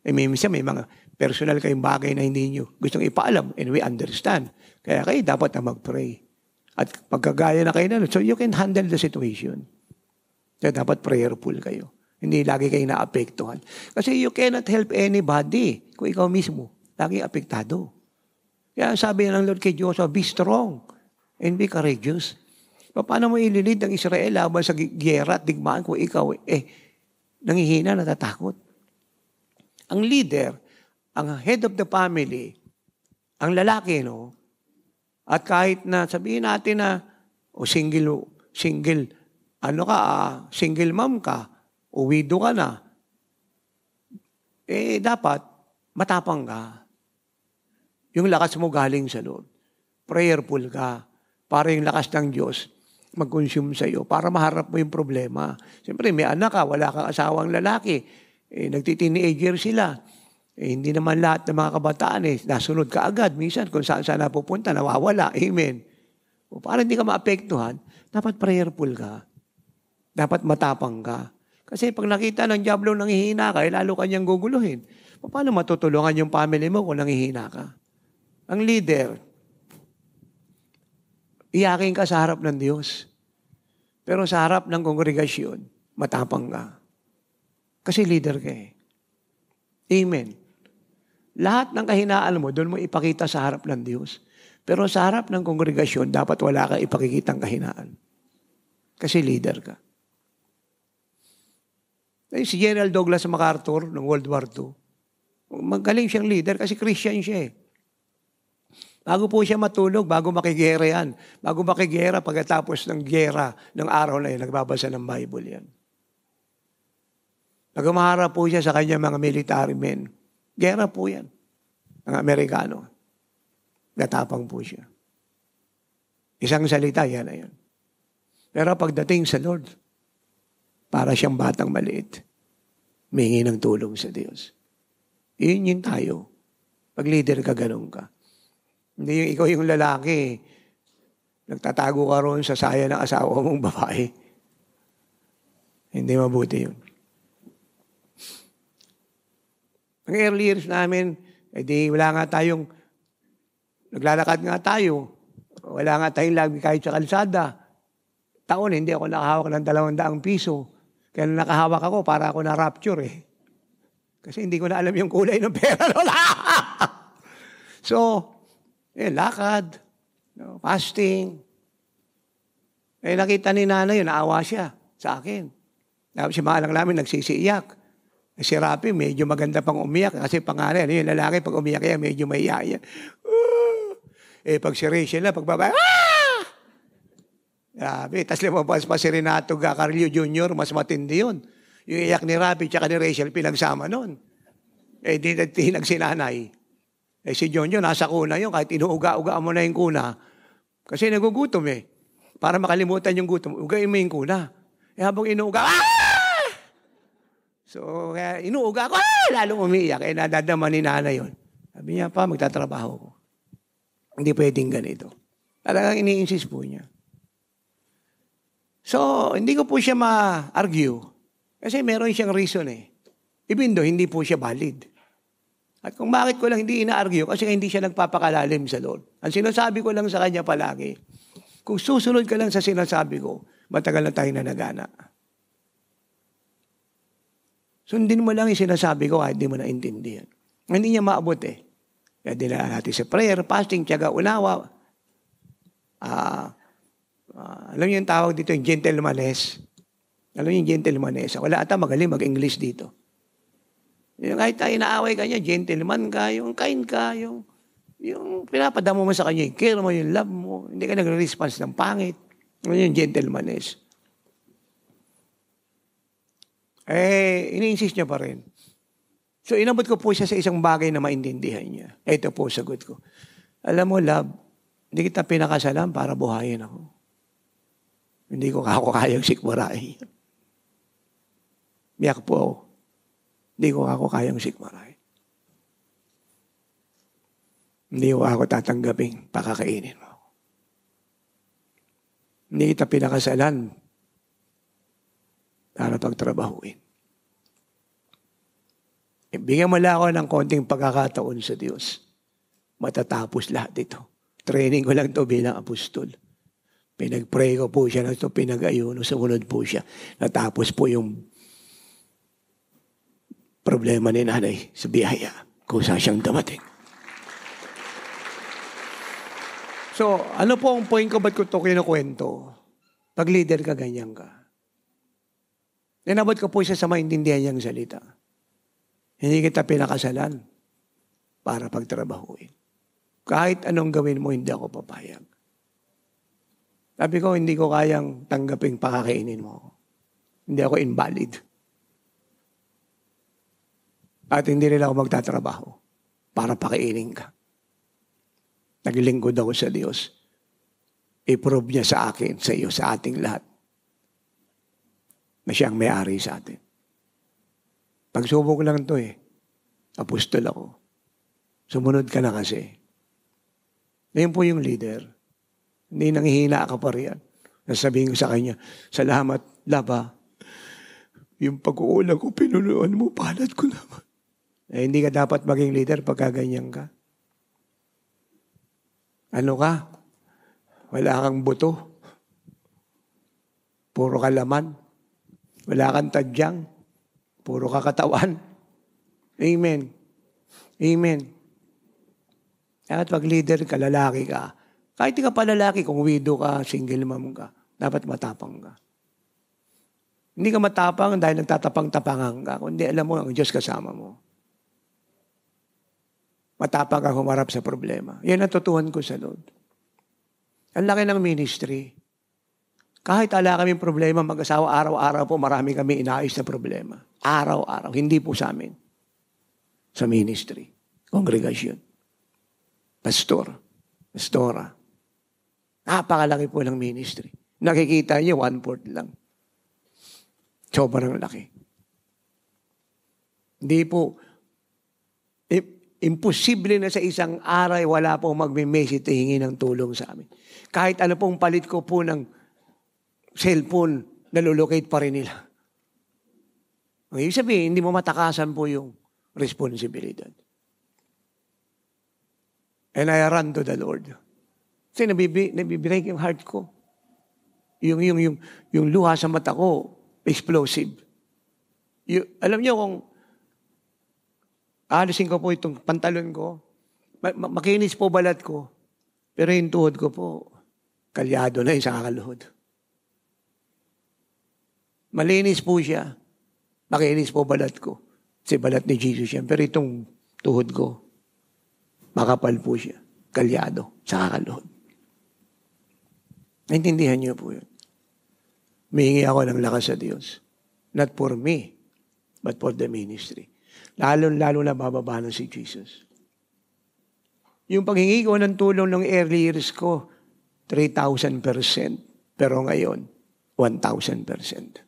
Minsan may mga personal kayong bagay na hindi nyo gustong ipaalam, and we understand. Kaya kayo dapat na mag-pray. At pagkagaya na kayo na, so you can handle the situation. Kaya dapat prayerful kayo. Hindi lagi kayo naapektuhan. Kasi you cannot help anybody kung ikaw mismo laging apektado. Kaya sabi ng Lord kay Joshua, be strong and be courageous. Paano mo ililid ng Israel laban sa giyera at digmaan kung ikaw nangihina, natatakot? Ang leader, ang head of the family, ang lalaki, at kahit na sabihin natin na single mom ka, o widow ka na, dapat matapang ka. Yung lakas mo galing sa Lord. Prayerful ka para yung lakas ng Diyos mag-consume sa iyo para maharap mo yung problema. Siyempre, may anak ka, wala kang asawang lalaki, nagti-teenager sila. Hindi naman lahat ng mga kabataan nasunod ka agad. Minsan, kung saan napupunta, nawawala. Amen. O para hindi ka maapektuhan, dapat prayerful ka. Dapat matapang ka. Kasi pag nakita ng diablo nanghihina ka, lalo kanyang guguluhin. Paano matutulungan yung family mo kung nanghihina ka? Ang leader, iyakin ka sa harap ng Diyos. Pero sa harap ng kongregasyon, matapang ka. Kasi leader ka eh. Amen. Lahat ng kahinaan mo, doon mo ipakita sa harap ng Diyos. Pero sa harap ng kongregasyon, dapat wala kang ipakikitang kahinaan. Kasi leader ka. Si General Douglas MacArthur ng World War II, magaling siyang leader kasi Christian siya eh. Bago po siya matulog, bago makigera yan. Bago makigera, pagkatapos ng gera, ng araw na yun, nagbabasa ng Bible yan. Nagmaharap po siya sa kanyang mga military men. Gera po yan. Ng Amerikano. Natapang po siya. Isang salita, yan na yan. Pero pagdating sa Lord, para siyang batang maliit, humingi ng tulong sa Diyos. Yun tayo. Pag leader ka, ganun ka. Hindi yung ikaw yung lalaki, nagtatago ka roon sa saya ng asawa mong babae. Hindi mabuti yun. Ang early years namin, wala nga tayong, naglalakad nga tayo, wala nga tayong lagi kahit sa kalsada. Taon, hindi ako nakahawak ng 200 piso. Kaya nakahawak ako, para ako na-rapture eh. Kasi hindi ko na alam yung kulay ng pera. So, lakad, fasting. Nakita ni nanay yun, naawa siya sa akin. Tapos si malang namin nagsisiiyak. Si Rapi, medyo maganda pang umiyak. Kasi pangalan, yung lalaki, pag umiyak yan, medyo maiiyak. Pag si Rachel na, pag babae, Grabe. Tapos lumabas pa si Renato Gacarlio Jr., mas matindi yun. Yung iyak ni Rapi tsaka ni Rachel, pinagsama nun. Di nagsinanay. Si Jonjo, nasa kuna yun, kahit inuuga-uga mo na yung kuna. Kasi nagugutom eh. Para makalimutan yung gutom, ugain mo yung kuna. Habang inuuga, So, kaya inuuga ako, lalong umiiyak. Nadadama ni nanay yun. Sabi niya, pa, magtatrabaho ko. Hindi pwedeng ganito. Talagang ini-insist po niya. So, hindi ko po siya ma-argue. Kasi meron siyang reason eh. Even though, hindi po siya valid. At kung bakit ko lang hindi ina-argue, kasi hindi siya nagpapakalalim sa Lord. Ang sinasabi ko lang sa kanya palagi, kung susunod ka lang sa sinasabi ko, matagal na tayo na nagana. Sundin mo lang yung sinasabi ko kahit hindi mo naintindihan. Hindi niya maabot eh. Kaya dinala natin sa prayer, fasting, tiyaga, unawa. Alam niyo yung tawag dito, yung gentlemaness. Alam niyo yung gentlemaness. Wala ata magaling mag-English dito. Yung kahit tayo naaway ka niya, gentleman ka, yung kind ka, yung pinapadama mo sa kanya, yung care mo, yung love mo, hindi ka nag-response ng pangit. Ano yung gentlemaness? Ini-insist niya pa rin. So, inabot ko po siya sa isang bagay na maintindihan niya. Ito po, sagot ko. Alam mo, love, hindi kita pinakasalan para buhayin ako. Hindi ko kayang sikmurahin. Biyak po ako. Hindi ko kayang sikmurahin. Hindi ko tatanggapin, pakakainin mo ako. Hindi kita pinakasalan para pagtrabahuin. Bigyan mo lang ako ng konting pagkakataon sa Diyos. Matatapos lahat ito. Training ko lang ito bilang apostol. Pinag-pray ko po siya na ito, pinag-ayuno, sumunod po siya. Natapos po yung problema ni nanay sa biyaya kung saan siyang damating. So, ano po ang point ko? Ba't ko ito kinukwento? Pag leader ka, ganyan ka. Inabot ko po siya sa maintindihan niyang salita. Hindi kita pinakasalan para pagtrabahuin. Kahit anong gawin mo, hindi ako papayag. Sabi ko, hindi ko kayang tanggaping pakakainin mo. Hindi ako invalid. At hindi rin ako magtatrabaho para pakainin ka. Naglingkod ako sa Diyos. I-prove niya sa akin, sa iyo, sa ating lahat, na siyang may-ari sa atin. Pagsubok lang ito eh. Apostol ako. Sumunod ka na kasi. Ngayon po yung leader. Hindi nanghihina ka pa riyan. Nasabihin ko sa kanya, salamat, laba. Yung pag-uulang ko, pinunuan mo, palad ko naman. Hindi ka dapat maging leader pagka ganyan ka. Ano ka? Wala kang buto. Puro ka laman. Wala kang tadyang. Puro ka katawan. Amen. Amen. At pag leader ka, lalaki ka. Kahit di ka pa lalaki, kung widow ka, single mom ka, dapat matapang ka. Hindi ka matapang dahil nagtatapang-tapangan ka. Kundi alam mo, ang Diyos kasama mo. Matapang ka humarap sa problema. Yan ang tutuhan ko sa Lord. Ang laki ng ministry. Kahit ala kaming problema, mag-asawa, araw-araw po, marami kami inaayos na problema. Araw-araw. Hindi po sa amin. Sa ministry. Kongregasyon. Pastor. Pastora. Napakalaki po ng ministry. Nakikita niyo, 1/4 lang. Sobrang laki. Hindi po, imposible na sa isang aray, wala pong magme-message hingi ng tulong sa amin. Kahit ano pong palit ko po ng cellphone, nalulocate pa rin nila. Ang ibig sabihin, hindi mo matakasan po yung responsibilidad. And I run to the Lord. Kasi nabibreak yung heart ko. Yung luha sa mata ko, explosive. Alam niyo kung alisin ko po itong pantalon ko, makinis po balat ko, pero yung tuhod ko po, kalyado na isang kakaluhod. Malinis po siya. Makinis po balat ko. Kasi balat ni Jesus yan. Pero itong tuhod ko, makapal po siya. Kalyado sa kakaluhod. Naintindihan niyo po yun. Humingi ako ng lakas sa Diyos. Not for me, but for the ministry. Lalo na bababa na si Jesus. Yung paghingi ko ng tulong ng early years ko, 3,000%. Pero ngayon, 1,000%.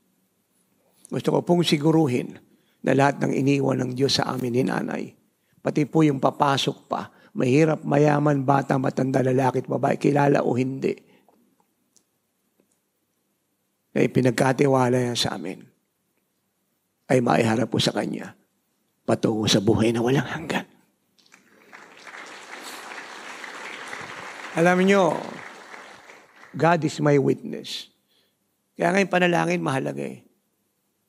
Gusto ko pong siguruhin na lahat ng iniwan ng Diyos sa amin ni nanay, pati po yung papasok pa, mahirap, mayaman, bata, matanda, lalaki at babae, kilala o hindi, na ipinagkatiwala niya sa amin, ay maiharap po sa Kanya patungo sa buhay na walang hanggan. Alam niyo, God is my witness. Kaya ngayon panalangin, mahalaga eh.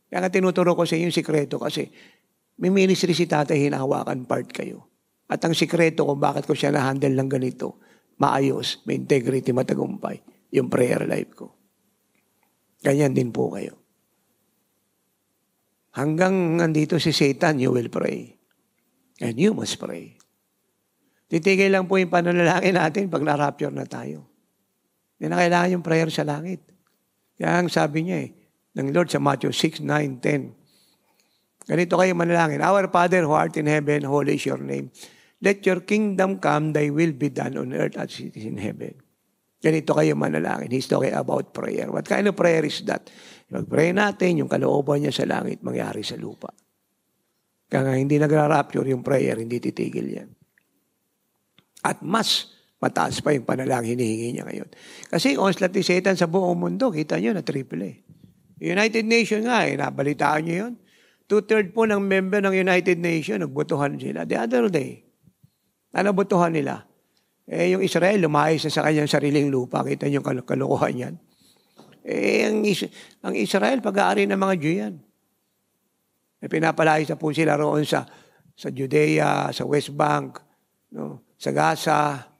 Kaya nga tinuturo ko sa inyo yung sikreto kasi may ministry si tatay, hinahawakan part kayo. At ang sikreto kung bakit ko siya na-handle ng ganito, maayos, may integrity, matagumpay, yung prayer life ko. Ganyan din po kayo. Hanggang nandito si Satan, you will pray. And you must pray. Titigil lang po yung pananalangin natin pag na-rapture na tayo. Hindi na kailangan yung prayer sa langit. Kaya ang sabi niya ng Lord sa Matthew 6, 9, 10. Ganito kayo manalangin. Our Father who art in heaven, holy is your name. Let your kingdom come, thy will be done on earth as it is in heaven. Ganito kayo manalangin. He's talking about prayer. What kind of prayer is that? Mag-pray natin, yung kalooban niya sa langit, mangyari sa lupa. Kaya nga hindi nagra-rapture yung prayer, hindi titigil yan. At mas mataas pa yung panalangin hinihingi niya ngayon. Kasi onslaught ni Satan sa buong mundo, kita nyo na triple. United Nations nga, nabalitaan nyo yun. 2/3 po ng member ng United Nations, nagbotohan sila. The other day, ano botohan nila? Yung Israel, lumayas na sa kanyang sariling lupa. Kita nyo yung kalokohan yan. Ang Israel, pag-aari ng mga Jew yan. Pinapalayas na po sila roon sa Judea, sa West Bank, no? Sa Gaza,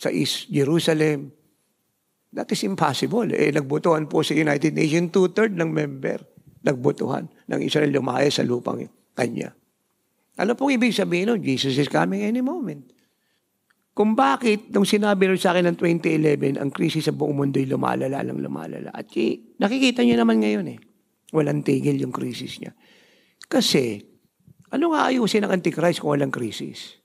sa East Jerusalem. That is impossible. Nagbotohan po sa United Nations, 2/3 ng member. Nagbotohan ng Israel lumayas sa lupang kanya. Ano pong ibig sabihin nun? Jesus is coming any moment. Kung bakit, nung sinabi nun sa akin ng 2011, ang krisis sa buong mundo ay lumalala lang lumalala. At nakikita niyo naman ngayon walang tigil yung krisis niya. Kasi, ano nga ayusin ng Antichrist kung walang krisis?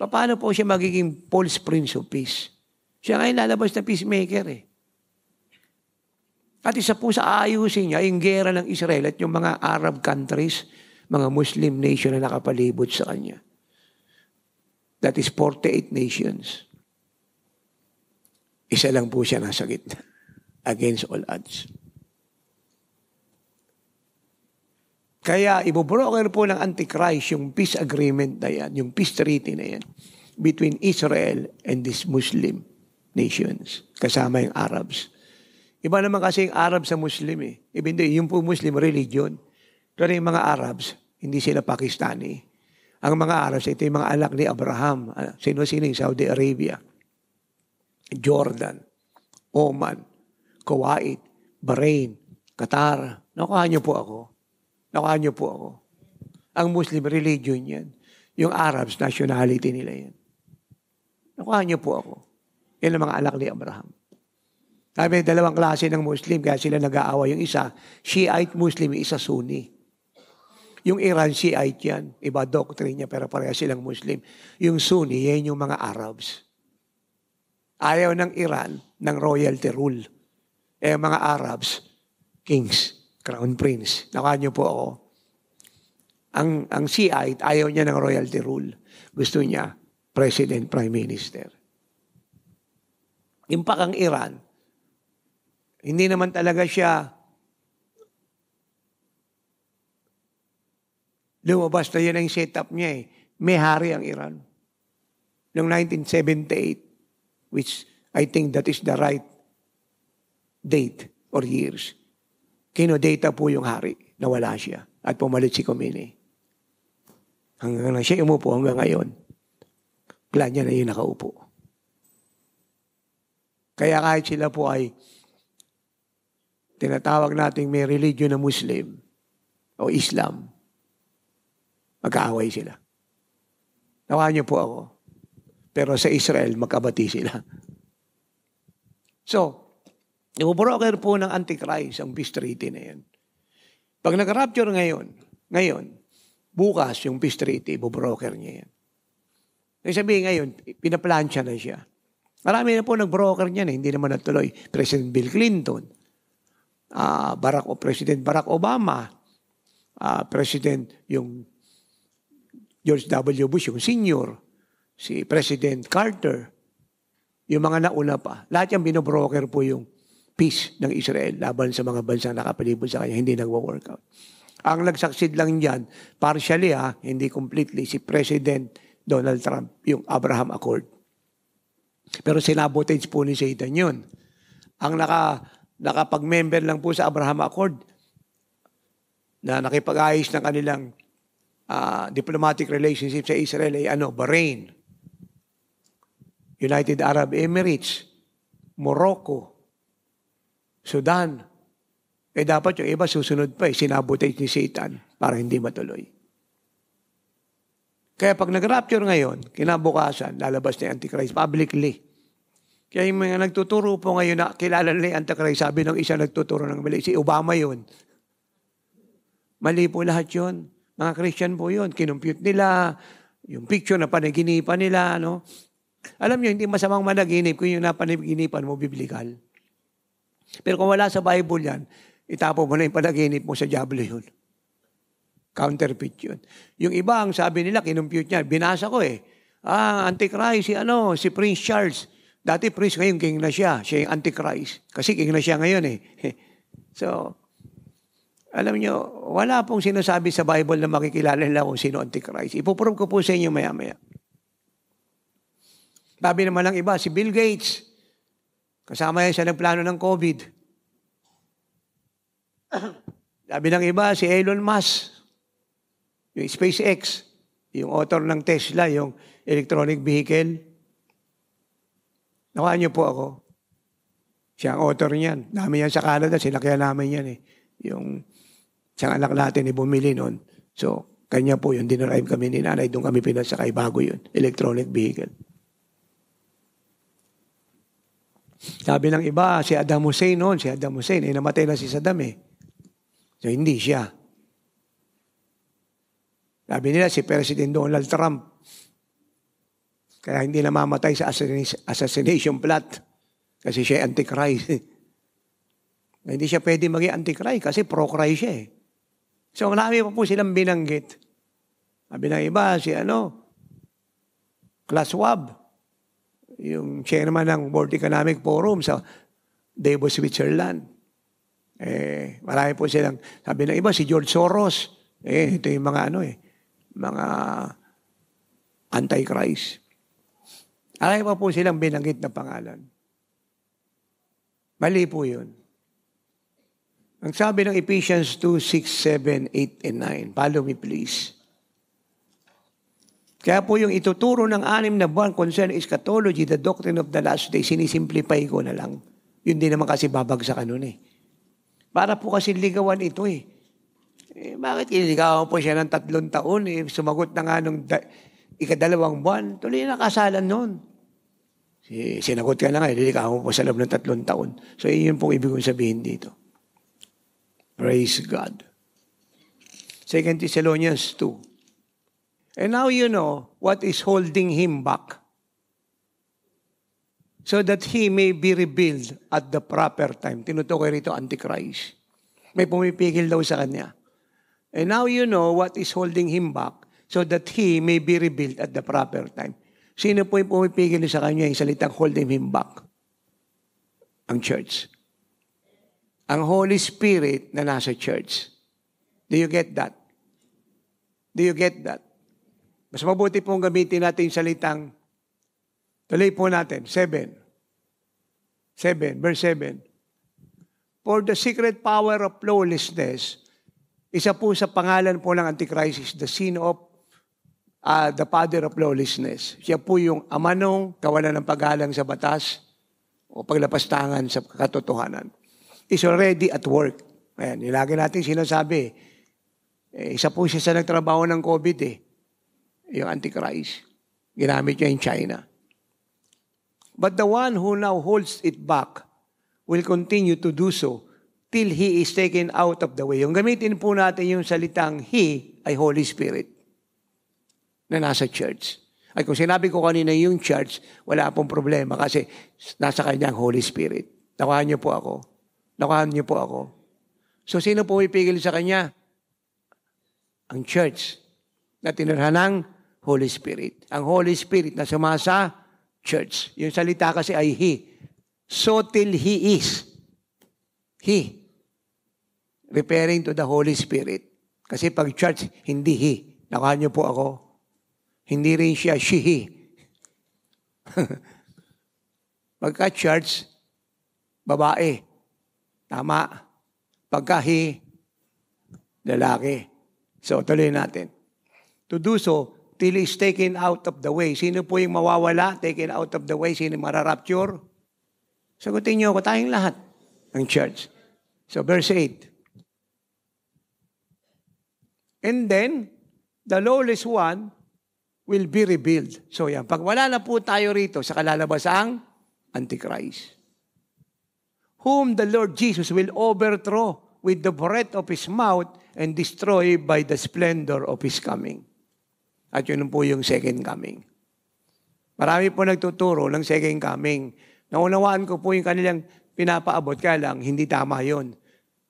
Paano po siya magiging false prince of peace? Siya ngayon lalabas na peacemaker At isa po sa ayusin niya, yung gera ng Israel at yung mga Arab countries, mga Muslim nation na nakapalibot sa kanya. That is 48 nations. Isa lang po siya nasa gitna. Against all odds. Kaya ibubroker po ng Antichrist yung peace agreement na yan, yung peace treaty na yan, between Israel and these Muslim nations, kasama yung Arabs. Iba naman kasi yung Arab sa Muslim eh. Hindi, yung po Muslim religion. Pero yung mga Arabs, hindi sila Pakistani. Ang mga Arabs, ito yung mga anak ni Abraham. Sino-sino yung Saudi Arabia, Jordan, Oman, Kuwait, Bahrain, Qatar. Nakuha niyo po ako. Nakuha niyo po ako. Ang Muslim religion yan. Yung Arabs, nationality nila yan. Nakuha niyo po ako. Yan ang mga anak ni Abraham. Sabi, dalawang klase ng Muslim, kaya sila nag-aawa. Yung isa, Shiite Muslim, yung isa Sunni. Yung Iran, Shiite yan. Iba doctrine niya, pero pareha silang Muslim. Yung Sunni, yan yung mga Arabs. Ayaw ng Iran ng royalty rule. Mga Arabs, kings, crown prince. Nakuha niyo po ako. Ang Shiite, ayaw niya ng royalty rule. Gusto niya, president, prime minister. Yung pakang Iran, hindi naman talaga siya lumabas na yun ang setup niya eh. May hari ang Iran. Noong 1978, which I think that is the right date or years, kinodata po yung hari na wala siya at pumalit si Khomeini. Hanggang na siya umupo hanggang ngayon. Plan niya na yun nakaupo. Kaya kahit sila po ay tinatawag nating may religion na Muslim o Islam, magkaaway sila. Nakuha niyo po ako. Pero sa Israel, magkabati sila. So, ibubroker po ng Antichrist ang peace treaty na yan. Pag nag-rapture ngayon, bukas yung peace treaty, ibubroker niya yan. Yung sabihin ngayon, pinaplansya na siya. Marami na po nag-broker niyan, hindi naman natuloy. President Bill Clinton, President Barack Obama, President yung George W. Bush, yung senior, si President Carter, yung mga nauna pa. Lahat yung binobroker po yung peace ng Israel laban sa mga bansang nakapalibot sa kanya, hindi nagwa-workout. Ang nagsucceed lang dyan, partially hindi completely, si President Donald Trump, yung Abraham Accord. Pero sinabotage po ni Satan yun. Ang nakapag-member lang po sa Abraham Accord na nakipag-ayos ng kanilang diplomatic relationship sa Israel ay Bahrain, United Arab Emirates, Morocco, Sudan. Dapat yung iba susunod pa sinabotage ni Satan para hindi matuloy. Kaya pag nag-rapture ngayon, kinabukasan, lalabas na yung Antichrist publicly. Kaya yung mga nagtuturo po ngayon na kilala nila yung Antichrist, sabi ng isa nagtuturo ng mali, si Obama yun. Mali po lahat yun. Mga Christian po yun. Kinumpute nila, yung picture na panaginipan nila. No? Alam nyo, hindi masamang managinip kung yung napanaginipan mo biblikal. Pero kung wala sa Bible yan, itapo mo na yung panaginip mo sa diablo yun. Counterfeit yun. Yung iba, ang sabi nila, kinumpute niya. Binasa ko Antichrist, si Prince Charles. Dati Prince, ngayon king na siya. Siya yung Antichrist. Kasi king na siya ngayon eh. So, alam nyo, wala pong sinasabi sa Bible na makikilala nila kung sino Antichrist. Ipoprove ko po sa inyo maya-maya. Sabi naman ng iba, si Bill Gates. Kasama yan sa nagplano ng COVID. Sabi ng iba, si Elon Musk. Yung SpaceX, yung author ng Tesla, yung electronic vehicle. Nakuha niyo po ako. Siya ang author niyan. Namin yan sa Canada, sinakyan namin yan eh. Yung siyang anak natin bumili noon. So, kanya po yun, dinarive kami ni nanay, doon kami pinasakay bago yun, electronic vehicle. Sabi ng iba, si Saddam Hussein noon, namatay na si Saddam eh. So, hindi siya. Sabi nila, si President Donald Trump. Kaya hindi namamatay sa assassination plot. Kasi siya Antichrist. Hindi siya pwede maging Antichrist kasi pro-Christ siya eh. So, marami pa po silang binanggit. Sabi ng iba, si Klaus Schwab. yung chairman ng World Economic Forum sa Davos, Switzerland. Marami po silang, sabi ng iba, si George Soros. Ito yung mga mga antichrist. Marami pa po silang binanggit na pangalan. Mali po yun. Ang sabi ng Ephesians 2, 6, 7, 8, and 9. Follow me please. Kaya po yung ituturo ng 6 na buwan concerning eschatology, the doctrine of the last day, sinisimplify ko na lang. Yun din naman kasi babagsakan nun Para po kasi ligawan ito bakit ililigawan po siya ng 3 taon sumagot na nga nung 2 buwan, tuloy na kasalan nun. Sinagot ka na nga, ililigawan po sa loob ng 3 taon. So yun po ibig kong sabihin dito. Praise God. 2 Thessalonians 2. And now you know what is holding him back, so that he may be revealed at the proper time. Tinutukoy rito, Antichrist. May pumipigil daw sa kanya. And now you know what is holding him back, so that he may be revealed at the proper time. Sino po yung pumipigil sa kanya yung salitang holding him back? Ang church. Ang Holy Spirit na nasa church. Do you get that? Do you get that? Mas mabuti pong gamitin natin yung salitang, tuloy po natin, 7, verse 7. For the secret power of lawlessness, isa po sa pangalan po ng Antichrist is the sin of the father of lawlessness. Siya po yung ama nung kawalan ng paggalang sa batas o paglapastangan sa katotohanan. Is already at work. Ayan, nilagi natin sinasabi. Isa po siya sa nagtrabaho ng COVID yung Antichrist. Ginamit niya in China. But the one who now holds it back will continue to do so till he is taken out of the way. Yung gamitin po natin yung salitang he ay Holy Spirit na nasa church. Ay kung sinabi ko kanina yung church, wala pong problema kasi nasa kanyang Holy Spirit. Nakuhaan niyo po ako. Nakuhaan niyo po ako. So sino po ipigil sa kanya? Ang church na tinirhan ng Holy Spirit. Ang Holy Spirit na sumasa church. Yung salita kasi ay he. So till he is. He. Referring to the Holy Spirit. Kasi pag church, hindi he. Nakuha niyo po ako. Hindi rin siya, she, he. Pagka church, babae. Tama. Pagka he, lalaki. So, tuloy natin. To do so, till is taken out of the way. Sino po yung mawawala, taken out of the way? Sino mararapture? Sagutin niyo ako, tayong lahat ng church. So, verse 8. And then, the lawless one will be revealed. So, yan. Pag wala na po tayo rito, sa kalalabas ang Antichrist. Whom the Lord Jesus will overthrow with the breath of His mouth and destroy by the splendor of His coming. At yun po yung second coming. Marami po nagtuturo ng second coming. Naunawaan ko po yung kanilang pinapaabot, kaya lang hindi tama yun.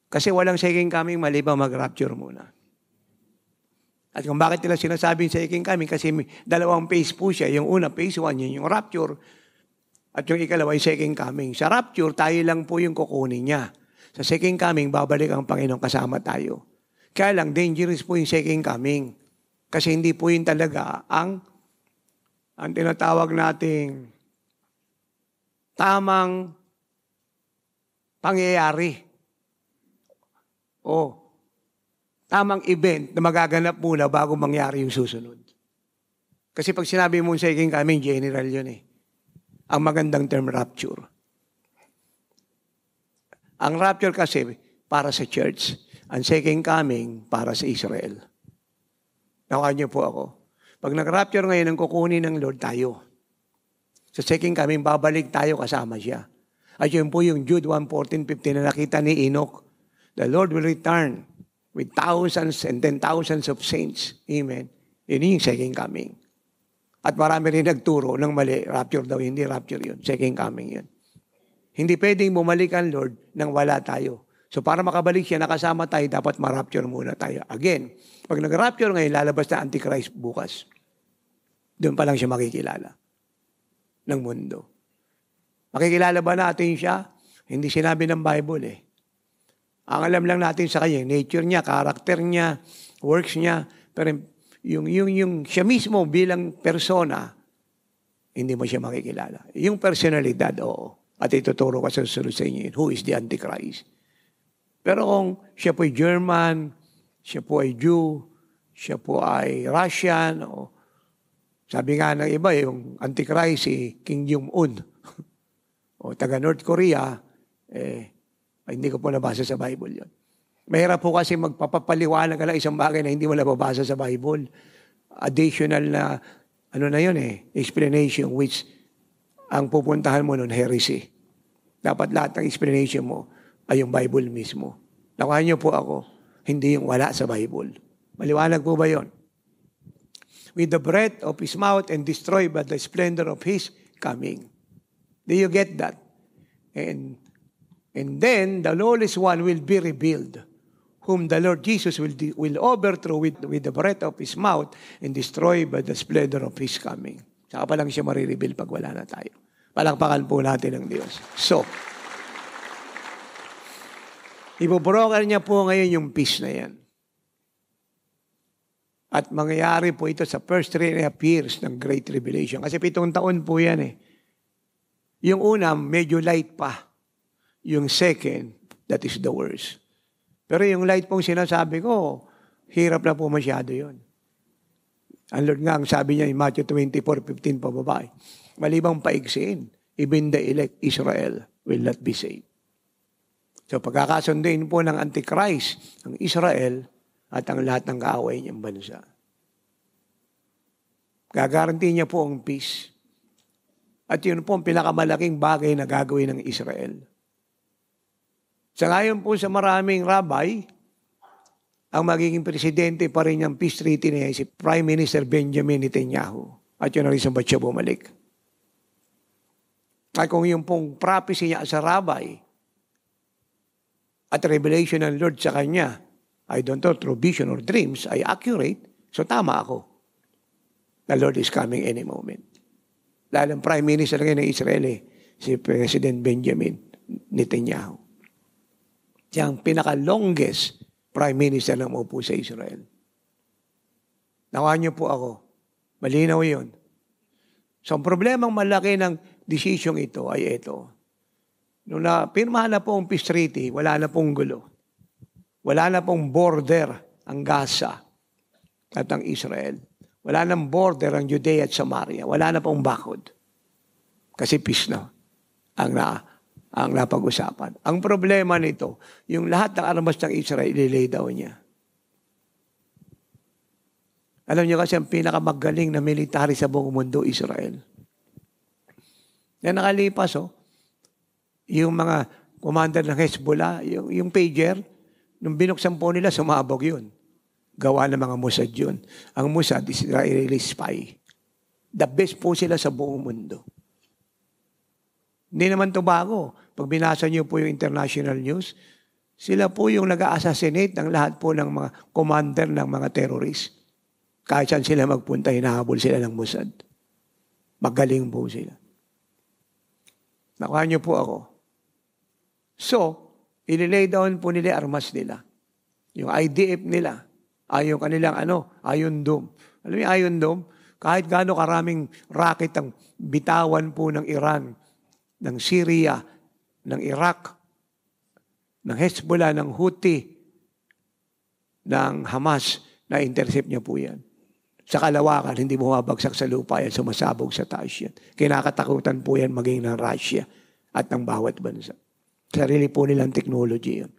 Kasi walang second coming maliban mag-rapture muna. At kung bakit nila sinasabing second coming, kasi may 2 phase po siya. Yung una, phase 1, yun yung rapture. At yung ikalawa, yung second coming. Sa rapture, tayo lang po yung kukunin niya. Sa second coming, babalik ang Panginoon kasama tayo. Kaya lang, dangerous po yung second coming. Kasi hindi po yun talaga ang tinatawag nating tamang pangyayari. O tamang event na magaganap muna bago mangyari yung susunod. Kasi pag sinabi mo second coming, general yun Ang magandang term, rapture. Ang rapture kasi para sa church. Ang second coming para sa Israel. Nakuha niyo po ako. Pag nag-rapture ngayon, ang kukunin ng Lord tayo. Sa second coming, babalik tayo kasama siya. At yun po yung Jude 1:14-15 na nakita ni Enoch. The Lord will return with thousands and 10,000s of saints. Amen. Yun yung second coming. At marami rin nagturo ng mali. Rapture daw, hindi rapture yun. Second coming yun. Hindi pwedeng bumalik ang Lord nang wala tayo. So para makabalik siya, nakasama tayo, dapat ma-rapture muna tayo. Again, pag nag-rapture ngayon, lalabas na Antichrist bukas. Doon pa lang siya makikilala. ng mundo. Makikilala ba natin siya? Hindi sinabi ng Bible eh. Ang alam lang natin sa kanya, nature niya, character niya, works niya, pero yung siya mismo bilang persona, hindi mo siya makikilala. Yung personalidad, oo. At ituturo ko sa susunod sa inyo, who is the Antichrist. Pero kung siya po ay German, siya po ay Jew, siya po ay Russian, o sabi nga ng iba, yung Antichrist si Kim Jong-un, o taga North Korea, hindi ko po nabasa sa Bible yun. Mahirap po kasi magpapaliwanag ka lang isang bagay na hindi mo nababasa sa Bible. Additional na, explanation which ang pupuntahan mo nun, heresy. Dapat lahat ng explanation mo ay yung Bible mismo. Nakuha niyo po ako, hindi yung wala sa Bible. Maliwanag po ba yun? With the breath of his mouth and destroy by the splendor of his coming. Do you get that? And then the lawless one will be revealed, whom the Lord Jesus will overthrow with the breath of his mouth and destroy by the splendor of his coming. Saka pa lang siya marireveal pag wala na tayo. Palakpakan po natin ng Diyos. So, ibubroker niya po ngayon yung peace na yan. At mangyayari po ito sa first 3.5 years ng Great Tribulation. Kasi 7 taon po yan eh. Yung una, medyo light pa. Yung second, that is the worst. Pero yung light pong sinasabi ko, hirap na po masyado yun. Ang Lord nga, ang sabi niya in Matthew 24:15 pababa, malibang paigsiin, even the elect Israel will not be saved. So pagkakasunduin po ng Antichrist, ang Israel at ang lahat ng kaaway niyang bansa. Gagaranti niya po ang peace. At yun po ang pinakamalaking bagay na gagawin ng Israel. Sa ngayon po sa maraming rabbi, ang magiging presidente pa rin ng peace treaty niya si Prime Minister Benjamin Netanyahu. At yun ang reason ba't siya bumalik. At kung yung pong prophecy niya sa rabbi at revelation ng Lord sa kanya, I don't know, through vision or dreams, ay accurate, so tama ako. The Lord is coming any moment. Dahil ang Prime Minister ngayon ng Israel si President Benjamin Netanyahu. Siya ang pinaka-longest Prime Minister na maupo sa Israel. Nakuha niyo po ako. Malinaw yun. So, ang problemang malaki ng decision ito ay ito. Nung pirmahan na po ang peace treaty, wala na pong gulo. Wala na pong border ang Gaza at ang Israel. Wala nang border ang Judea at Samaria. Wala na pong bakod. Kasi peace na ang napag-usapan. Ang problema nito, yung lahat ng armas ng Israel, ililay daw niya. Alam niyo kasi ang pinakamagaling na military sa buong mundo, Israel. Na nakalipas, yung mga commander ng Hezbollah, yung pager, nung binuksan po nila, sumabog yun. Gawa ng mga Mossad yun. Ang Mossad is Israeli spy. The best po sila sa buong mundo. Hindi naman ito bago. Pag binasa niyo po yung international news, sila po yung nag-assassinate ng lahat po ng mga commander ng mga terrorist. Kahit saan sila magpunta, hinahabol sila ng Mossad. Magaling po sila. Nakuha niyo po ako. So, ililay down po nila armas nila. Yung IDF nila, yung kanilang Iron Dome. Alam niyo, Iron Dome, kahit gaano karaming rocket ang bitawan po ng Iran, ng Syria, ng Iraq, ng Hezbollah, ng Houthi, ng Hamas, na intercept niya po yan. Sa kalawakan, hindi bumabagsak sa lupa yan, sumasabog sa taas yan. Kinakatakutan po yan maging ng Russia at ng bawat bansa. Sarili po nilang technology yun.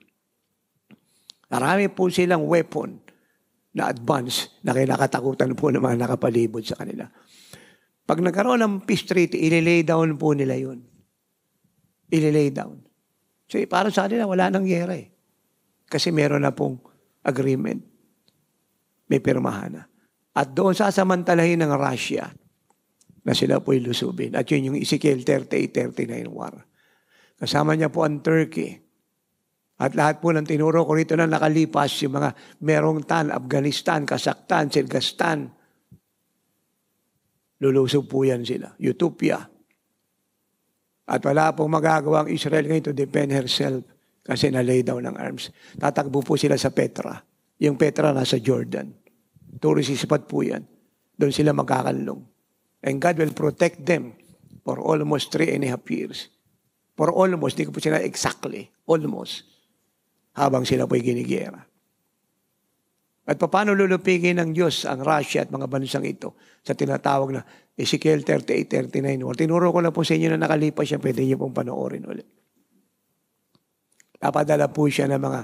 Marami po silang weapon na advance na kinakatakutan po ng mga nakapalibot sa kanila. Pag nagkaroon ng peace treaty, ililay down po nila yun. Ililay down. So, para sa kanila, wala nang gera eh. Kasi meron na pong agreement. May pirmahan na. At doon sasamantalahin ng Russia na sila po'y lusubin. At yun yung Ezekiel 38-39 war. Kasama niya po ang Turkey. At lahat po ng tinuro ko rito na nakalipas, yung mga Merongtan, Afghanistan, Kazakhstan, Kyrgyzstan. Lulusog po yan sila. Utopia. At wala pong magagawa ang Israel ngayon to defend herself kasi na-lay down ng arms. Tatakbo po sila sa Petra. Yung Petra nasa Jordan. Tourist spot po yan. Doon sila magkakanlong. And God will protect them for almost 3.5 years. For almost, di ko po sila exactly, almost, habang sila po'y ginigera. At paano lulupigin ng Diyos ang Russia at mga bansang ito sa tinatawag na Ezekiel 38:39. Tinuro ko na po sa inyo na nakalipas siya, pwede niyo pong panoorin ulit. Napadala po siya ng mga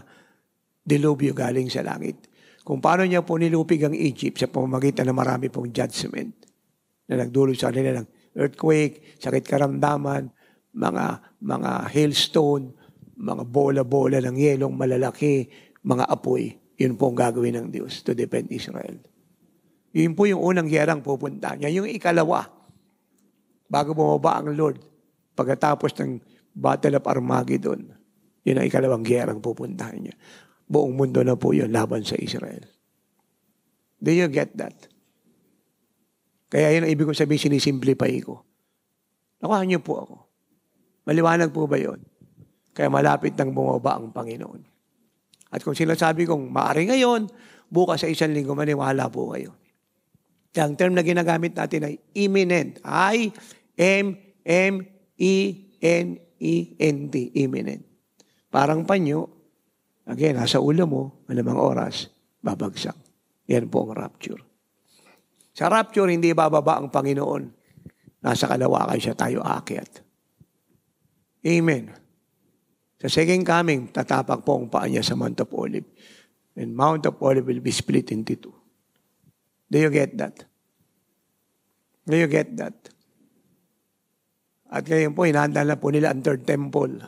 dilubyo galing sa langit. Kung paano niya po nilupig ang Egypt sa pamamagitan ng marami pong judgment na nagdulot sa kanila ng earthquake, sakit karamdaman, mga hailstone, mga bola-bola ng yelong malalaki, mga apoy. Yun po ang gagawin ng Diyos to defend Israel. Yun po yung unang gyerang pupunta niya. Yung ikalawa, bago bumaba ang Lord, pagkatapos ng Battle of Armageddon, yun ang ikalawang gyerang pupuntahan niya. Buong mundo na po yun laban sa Israel. Do you get that? Kaya yun ang ibig ko sabihin, sinisimplify ko. Nakuha niyo po ako. Maliwanag po ba yun? Kaya malapit nang bumaba ang Panginoon. At kung sinasabi kong maaari ngayon, bukas sa 1 linggo, maniwala po kayo. Ang term na ginagamit natin ay imminent. I-M-M-E-N-E-N-T. Imminent. Parang panyo, again, nasa ulo mo, malamang oras, babagsak. Yan po ang rapture. Sa rapture, hindi bababa ang Panginoon. Nasa kalawakan siya, tayo aakyat. Amen. Sa second coming, tatapak po ang paa niya sa Mount of Olive. And Mount of Olive will be split into two. Do you get that? Do you get that? At ngayon po, hinahanda na po nila ang third temple.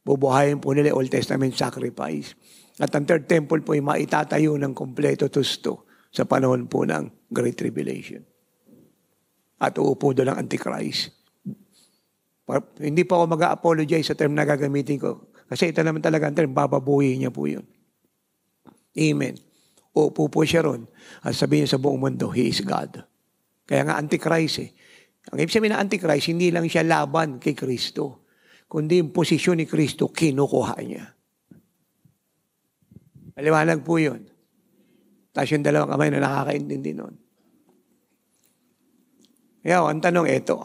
Bubuhayin po nila Old Testament sacrifice. At ang third temple po ay maitatayo ng kompleto tusto sa panahon po ng Great Tribulation. At uupo doon ang Antichrist. Hindi pa ako mag-apologize sa term na gagamitin ko. Kasi ito naman talaga ang term, bababuhin niya po yun. Amen. Uupo po siya ron. At sabihin sa buong mundo, He is God. Kaya nga Antichrist eh. Ang ibig sabihin ng Antichrist, hindi lang siya laban kay Kristo. Kundi yung posisyon ni Kristo, kinukuha niya. Maliwanag po yun. Tapos yung dalawang kamay na nakakaintindi nun. Kaya ang tanong ito,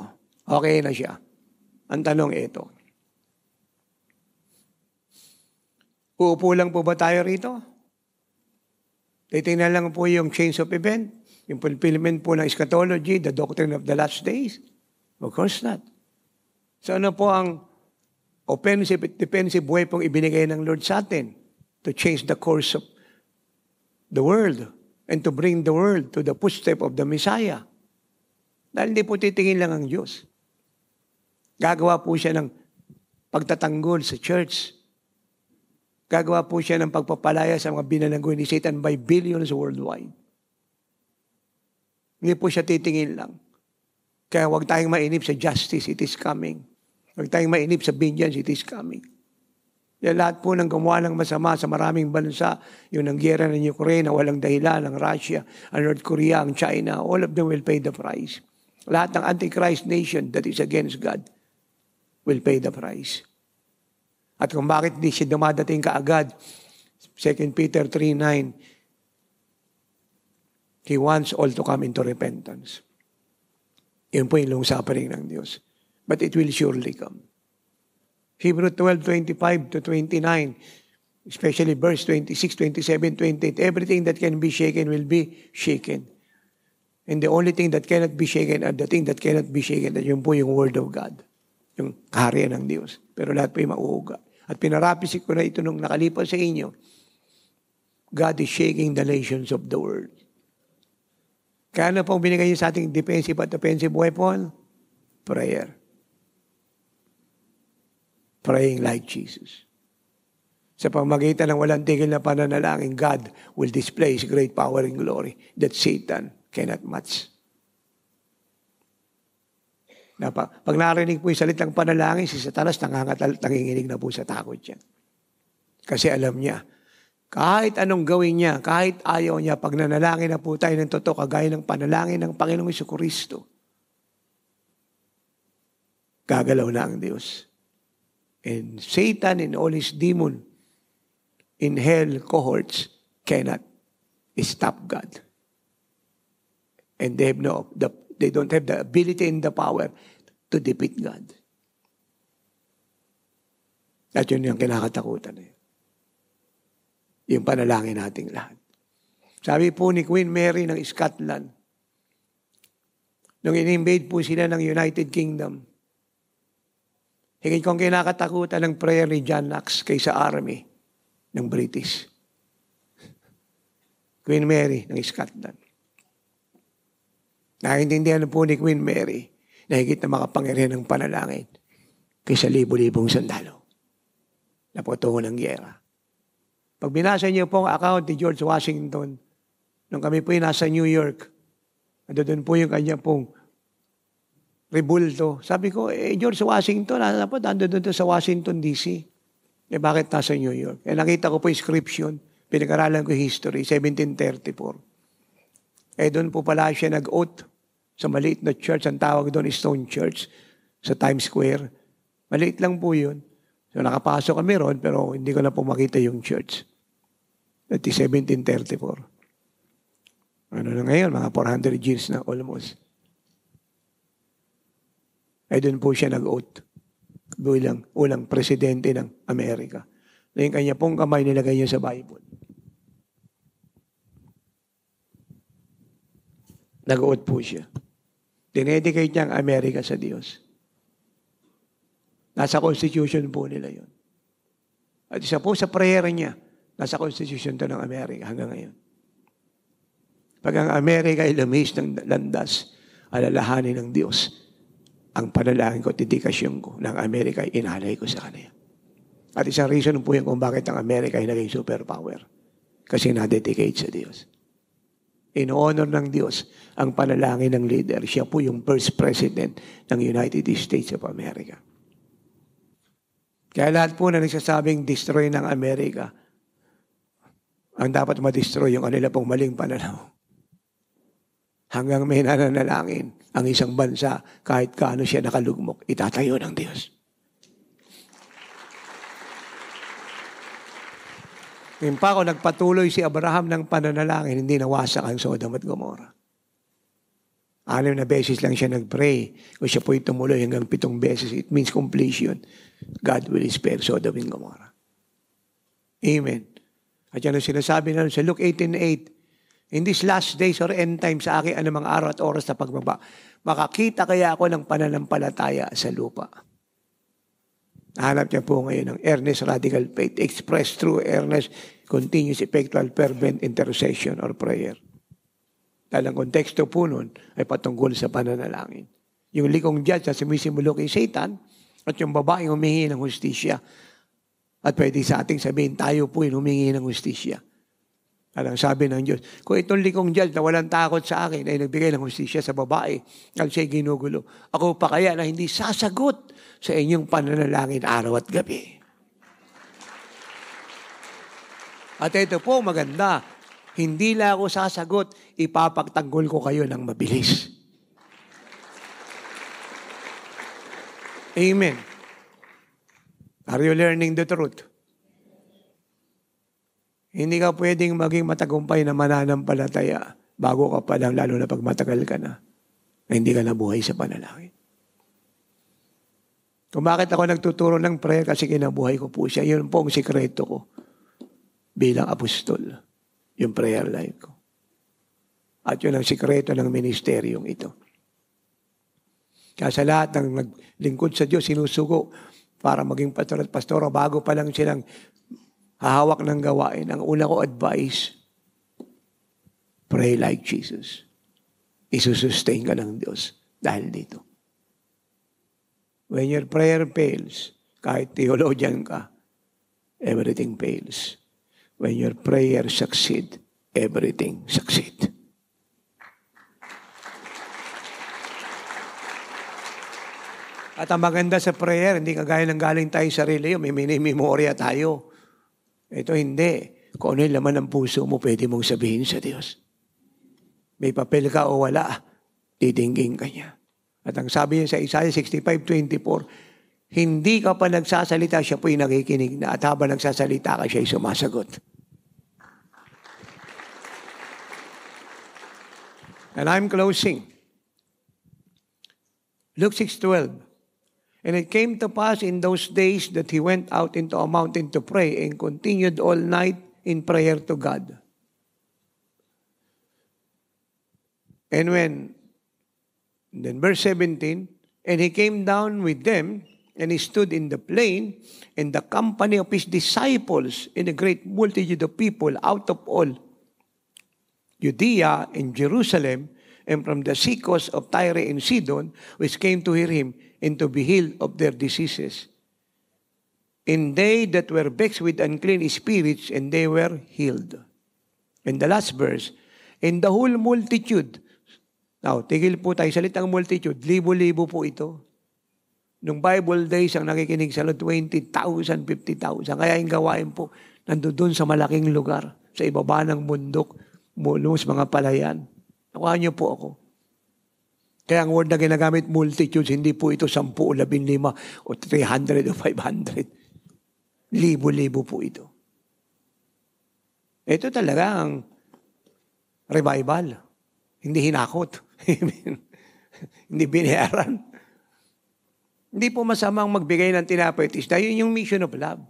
okay na siya. Ang tanong ito, uupo lang po ba tayo rito? Titingnan lang po yung change of event, yung fulfillment po ng eschatology, the doctrine of the last days? Of course not. So ano po ang offensive at defensive way pong ibinigay ng Lord sa atin to change the course of the world and to bring the world to the footstep of the Messiah? Dahil hindi po titingin lang ang Diyos. Gagawa po siya ng pagtatanggol sa church. Gagawa po siya ng pagpapalaya sa mga binananggoy ni Satan by billions worldwide. Hindi po siya titingin lang. Kaya huwag tayong mainip sa justice, it is coming. Huwag tayong mainip sa vengeance, it is coming. Kaya lahat po ng gumawa ng masama sa maraming bansa, yung nangyera ng Ukraine na walang dahilan, ang Russia, ang North Korea, ang China, all of them will pay the price. Lahat ng Antichrist nation that is against God will pay the price. At kung bakit di siya dumadating kaagad, 2 Peter 3:9, He wants all to come into repentance. Yun po yung long suffering ng Diyos. But it will surely come. Hebrews 12:25 to 29, especially verse 26, 27, 28, everything that can be shaken will be shaken. And the only thing that cannot be shaken and the thing that cannot be shaken, yun po yung Word of God. Yung kaharian ng Diyos. Pero lahat po yung mauuga. At pinarapisik ko na ito nung nakalipas sa inyo. God is shaking the nations of the world. Kaya ano pong binigay niyo sa ating defensive at offensive weapon? Prayer. Praying like Jesus. Sa pamagitan ng walang tigil na pananalangin, God will display His great power and glory that Satan cannot match. Pag narinig po yung salitang panalangin, si Satanas nanginginig na po sa takot yan. Kasi alam niya, kahit anong gawin niya, kahit ayaw niya, pag nanalangin na po tayo ng totoo, kagaya ng panalangin ng Panginoong Jesucristo, gagalaw na ang Diyos. And Satan and all his demon in hell cohorts cannot stop God. And they don't have the ability and the power to defeat God. At yun yung kinakatakutan. Yung panalangin nating lahat. Sabi po ni Queen Mary ng Scotland, nung in-invade po sila ng United Kingdom, higit kong kinakatakutan ng prayer ni John Knox kaysa army ng British. Queen Mary ng Scotland. Nakaintindihan po ni Queen Mary na higit na makapangyarihan ng panalangin kaysa libo-libong sundalo na putungo ng gyera. Pag binasa niyo po ang account ni George Washington, nung kami po nasa New York, doon po yung kanya pong rebulto. Sabi ko, George Washington, dapat doon sa Washington, D.C. Bakit nasa New York? Nakita ko po inscription, pinag-aralan ko history, 1734. Doon po pala siya nag-oath sa maliit na church, ang tawag doon Stone Church, sa Times Square. Maliit lang po yun. So nakapasok kami ron, pero hindi ko na po makita yung church. That is 1734. Ano na ngayon, mga 400 years na almost. Doon po siya nag-oath bilang unang presidente ng Amerika. Na yung kanya pong kamay nilagay niya sa Bible. Nag-oath po siya. Dinedicate niya ang Amerika sa Diyos. Nasa constitution po nila yun. At isa po sa prayer niya, nasa constitution to ng Amerika hanggang ngayon. Pag ang Amerika ay lumihis ng landas, alalahanin ng Diyos, ang panalangin ko, dedikasyon ko ng Amerika ay inalay ko sa Kanya. At isang reason po yun kung bakit ang Amerika ay naging superpower. Kasi na-dedicate sa Diyos. In honor ng Diyos, ang panalangin ng leader, siya po yung first president ng United States of America. Kaya lahat po na nagsasabing destroy ng Amerika, ang dapat ma-destroy yung kanila pong maling pananaw. Hanggang may nananalangin ang isang bansa, kahit kaano siya nakalugmok, itatayo ng Diyos. Ngayon pa ako, nagpatuloy si Abraham ng pananalangin, hindi nawasak ang Sodom at Gomorrah. 6 na beses lang siya nag-pray. Kung siya po'y tumuloy hanggang 7 beses, it means completion. God will spare Sodom and Gomorrah. Amen. At yan ang sinasabi na sa Luke 18:8, in these last days or end time sa aking anumang araw at oras na pagbaba, makakita kaya ako ng pananampalataya sa lupa. Nahanap niya po ngayon ng earnest radical faith expressed through earnest, continuous, effectual, fervent intercession or prayer. Dahil ang konteksto po nun ay patungkol sa pananalangin. Yung likong judge na sumisimulo kay Satan at yung babaeng humingi ng hustisya. At pwede sa ating sabihin, tayo po yung humingi ng hustisya. At ang sabi ng Diyos, kung itong likong judge na walang takot sa akin ay nagbigay ng hustisya sa babae at siya'y ginugulo, ako pa kaya na hindi sasagot sa inyong pananalangin araw at gabi. At ito po maganda, hindi lang ako sasagot, ipapagtanggol ko kayo ng mabilis. Amen. Are you learning the truth? Hindi ka pwedeng maging matagumpay na mananampalataya bago ka pa lang, lalo na pag matagal ka na hindi ka nabuhay sa panalangin. Kung bakit ako nagtuturo ng prayer, kasi kinabuhay ko po siya. Yun po ang sikreto ko bilang apostol. Yung prayer life ko. At yun ang sikreto ng ministeryong ito. Kaya sa lahat ng naglingkod sa Diyos, sinusugo para maging pastor at pastora, bago pa lang silang hahawak ng gawain, ang una ko advice, pray like Jesus. Isusustain ka ng Diyos dahil dito. When your prayer fails, kahit theologian ka, everything fails. When your prayer succeed, everything succeed. At ang maganda sa prayer, hindi kagaya ng galing tayo sa sarili, may minimemorya tayo. Ito hindi. Kung ano yung laman ng puso mo, pwede mong sabihin sa Diyos. May papel ka o wala, didinggin ka niya. At ang sabi niya sa Isaiah 65:24, hindi ka pa nagsasalita, siya po'y nakikinig na. At habang nagsasalita ka, siya'y sumasagot. And I'm closing. Luke 6:12. And it came to pass in those days that he went out into a mountain to pray and continued all night in prayer to God. And then verse 17, and he came down with them, and he stood in the plain, and the company of his disciples, and a great multitude of people out of all Judea and Jerusalem, and from the seacoast of Tyre and Sidon, which came to hear him, and to be healed of their diseases. And they that were vexed with unclean spirits, and they were healed. And the last verse, and the whole multitude. Now, tigil po tayo. Salitang multitude, libo-libo po ito. Nung Bible days, ang nakikinig sa 20,000, 50,000. Kaya yung gawain po, nandoon sa malaking lugar, sa ibaba ng bundok, mulong mga palayan. Nakuha niyo po ako. Kaya ang word na ginagamit, multitudes, hindi po ito 10 o 15 o 300 o 500. Libo-libo po ito. Ito talaga ang revival. Hindi hinakot. Hindi binayaran. Hindi po masamang magbigay ng tinapay at isda. Yun yung mission of love.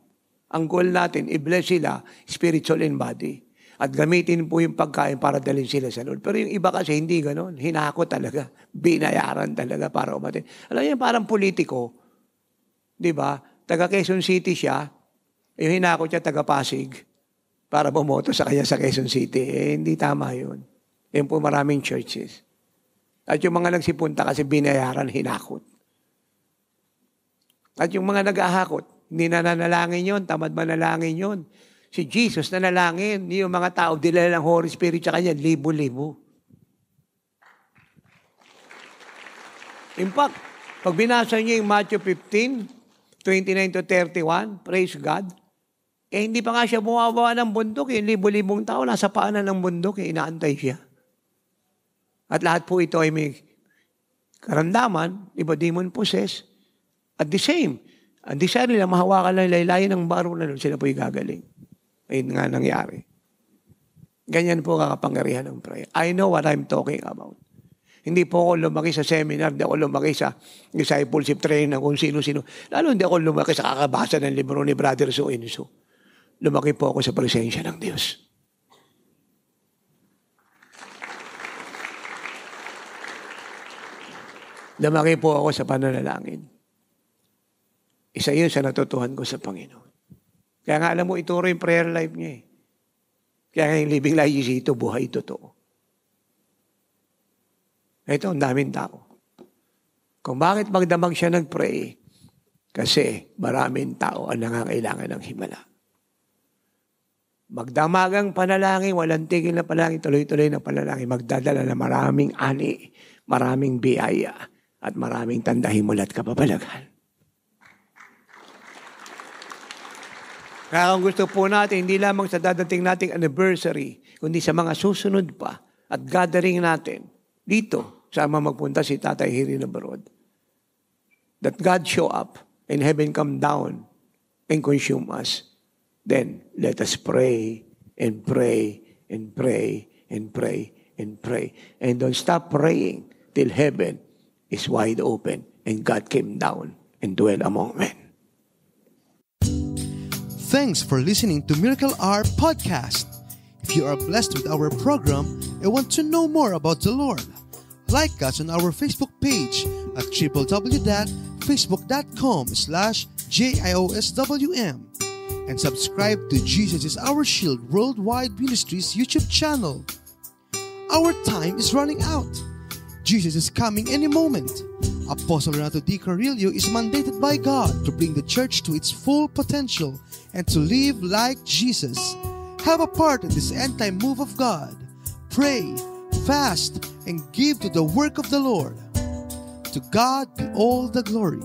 Ang goal natin, i-bless sila, spiritual and body. At gamitin po yung pagkain para dalhin sila sa Lord. Pero yung iba kasi hindi ganon. Hinako talaga. Binayaran talaga para umatin. Alam niyo, parang politiko. Di ba? Taga Quezon City siya. Yung hinako siya, taga Pasig. Para bumoto sa kanya sa Quezon City. Hindi tama yun. Yan po maraming churches. At yung mga nagsipunta kasi binayaran, hinakot. At yung mga nag-ahakot, hindi na nanalangin yun, tamad manalangin yun. Si Jesus nanalangin, yung mga tao, dilala ng Holy Spirit sa kanya, libo-libo. In fact, pag binasa niyo yung Matthew 15, 29 to 31, praise God, hindi pa nga siya bumababa ng bundok, libo-libong tao, nasa paanan ng bundok, inaantay siya. At lahat po ito ay may karamdaman, iba demon possessed. At the same, ang desire nila mahawakan lang laylayin ng baro na nun, sila po'y gagaling. Ayun nga nangyari. Ganyan po kakapangyarihan ng prayer. I know what I'm talking about. Hindi po ako lumaki sa seminar, hindi ako lumaki sa discipleship training ng kung sino-sino. Lalo hindi ako lumaki sa kakabasa ng libro ni Brother So-and-so. Lumaki po ako sa presensya ng Diyos. Lumaki po ako sa pananalangin. Isa yun sa natutuhan ko sa Panginoon. Kaya nga alam mo, ituro yung prayer life niya eh. Kaya yung living life ito, buhay totoo. Ito, ang daming tao. Kung bakit magdamag siya nag-pray, kasi maraming tao ang nangangailangan ng himala. Magdamagang panalangin, walang tigil na panalangin, tuloy-tuloy na panalangin, magdadala na maraming ani, maraming biyaya, at maraming tandahimul at kapapalagan. Kaya kung gusto po natin, hindi lamang sa dadating nating anniversary, kundi sa mga susunod pa at gathering natin dito, sama magpunta si Tatay Hiri Nabarod. That God show up and heaven come down and consume us. Then, let us pray and pray and pray and pray and pray. And don't stop praying till heaven is wide open and God came down and dwell among men. Thanks for listening to Miracle Hour Podcast. If you are blessed with our program and want to know more about the Lord, like us on our Facebook page at www.facebook.com/JIOSWM and subscribe to Jesus is Our Shield Worldwide Ministries YouTube channel. Our time is running out. Jesus is coming any moment. Apostle Renato D. Carrillo is mandated by God to bring the church to its full potential and to live like Jesus. Have a part in this end-time move of God. Pray, fast, and give to the work of the Lord. To God be all the glory.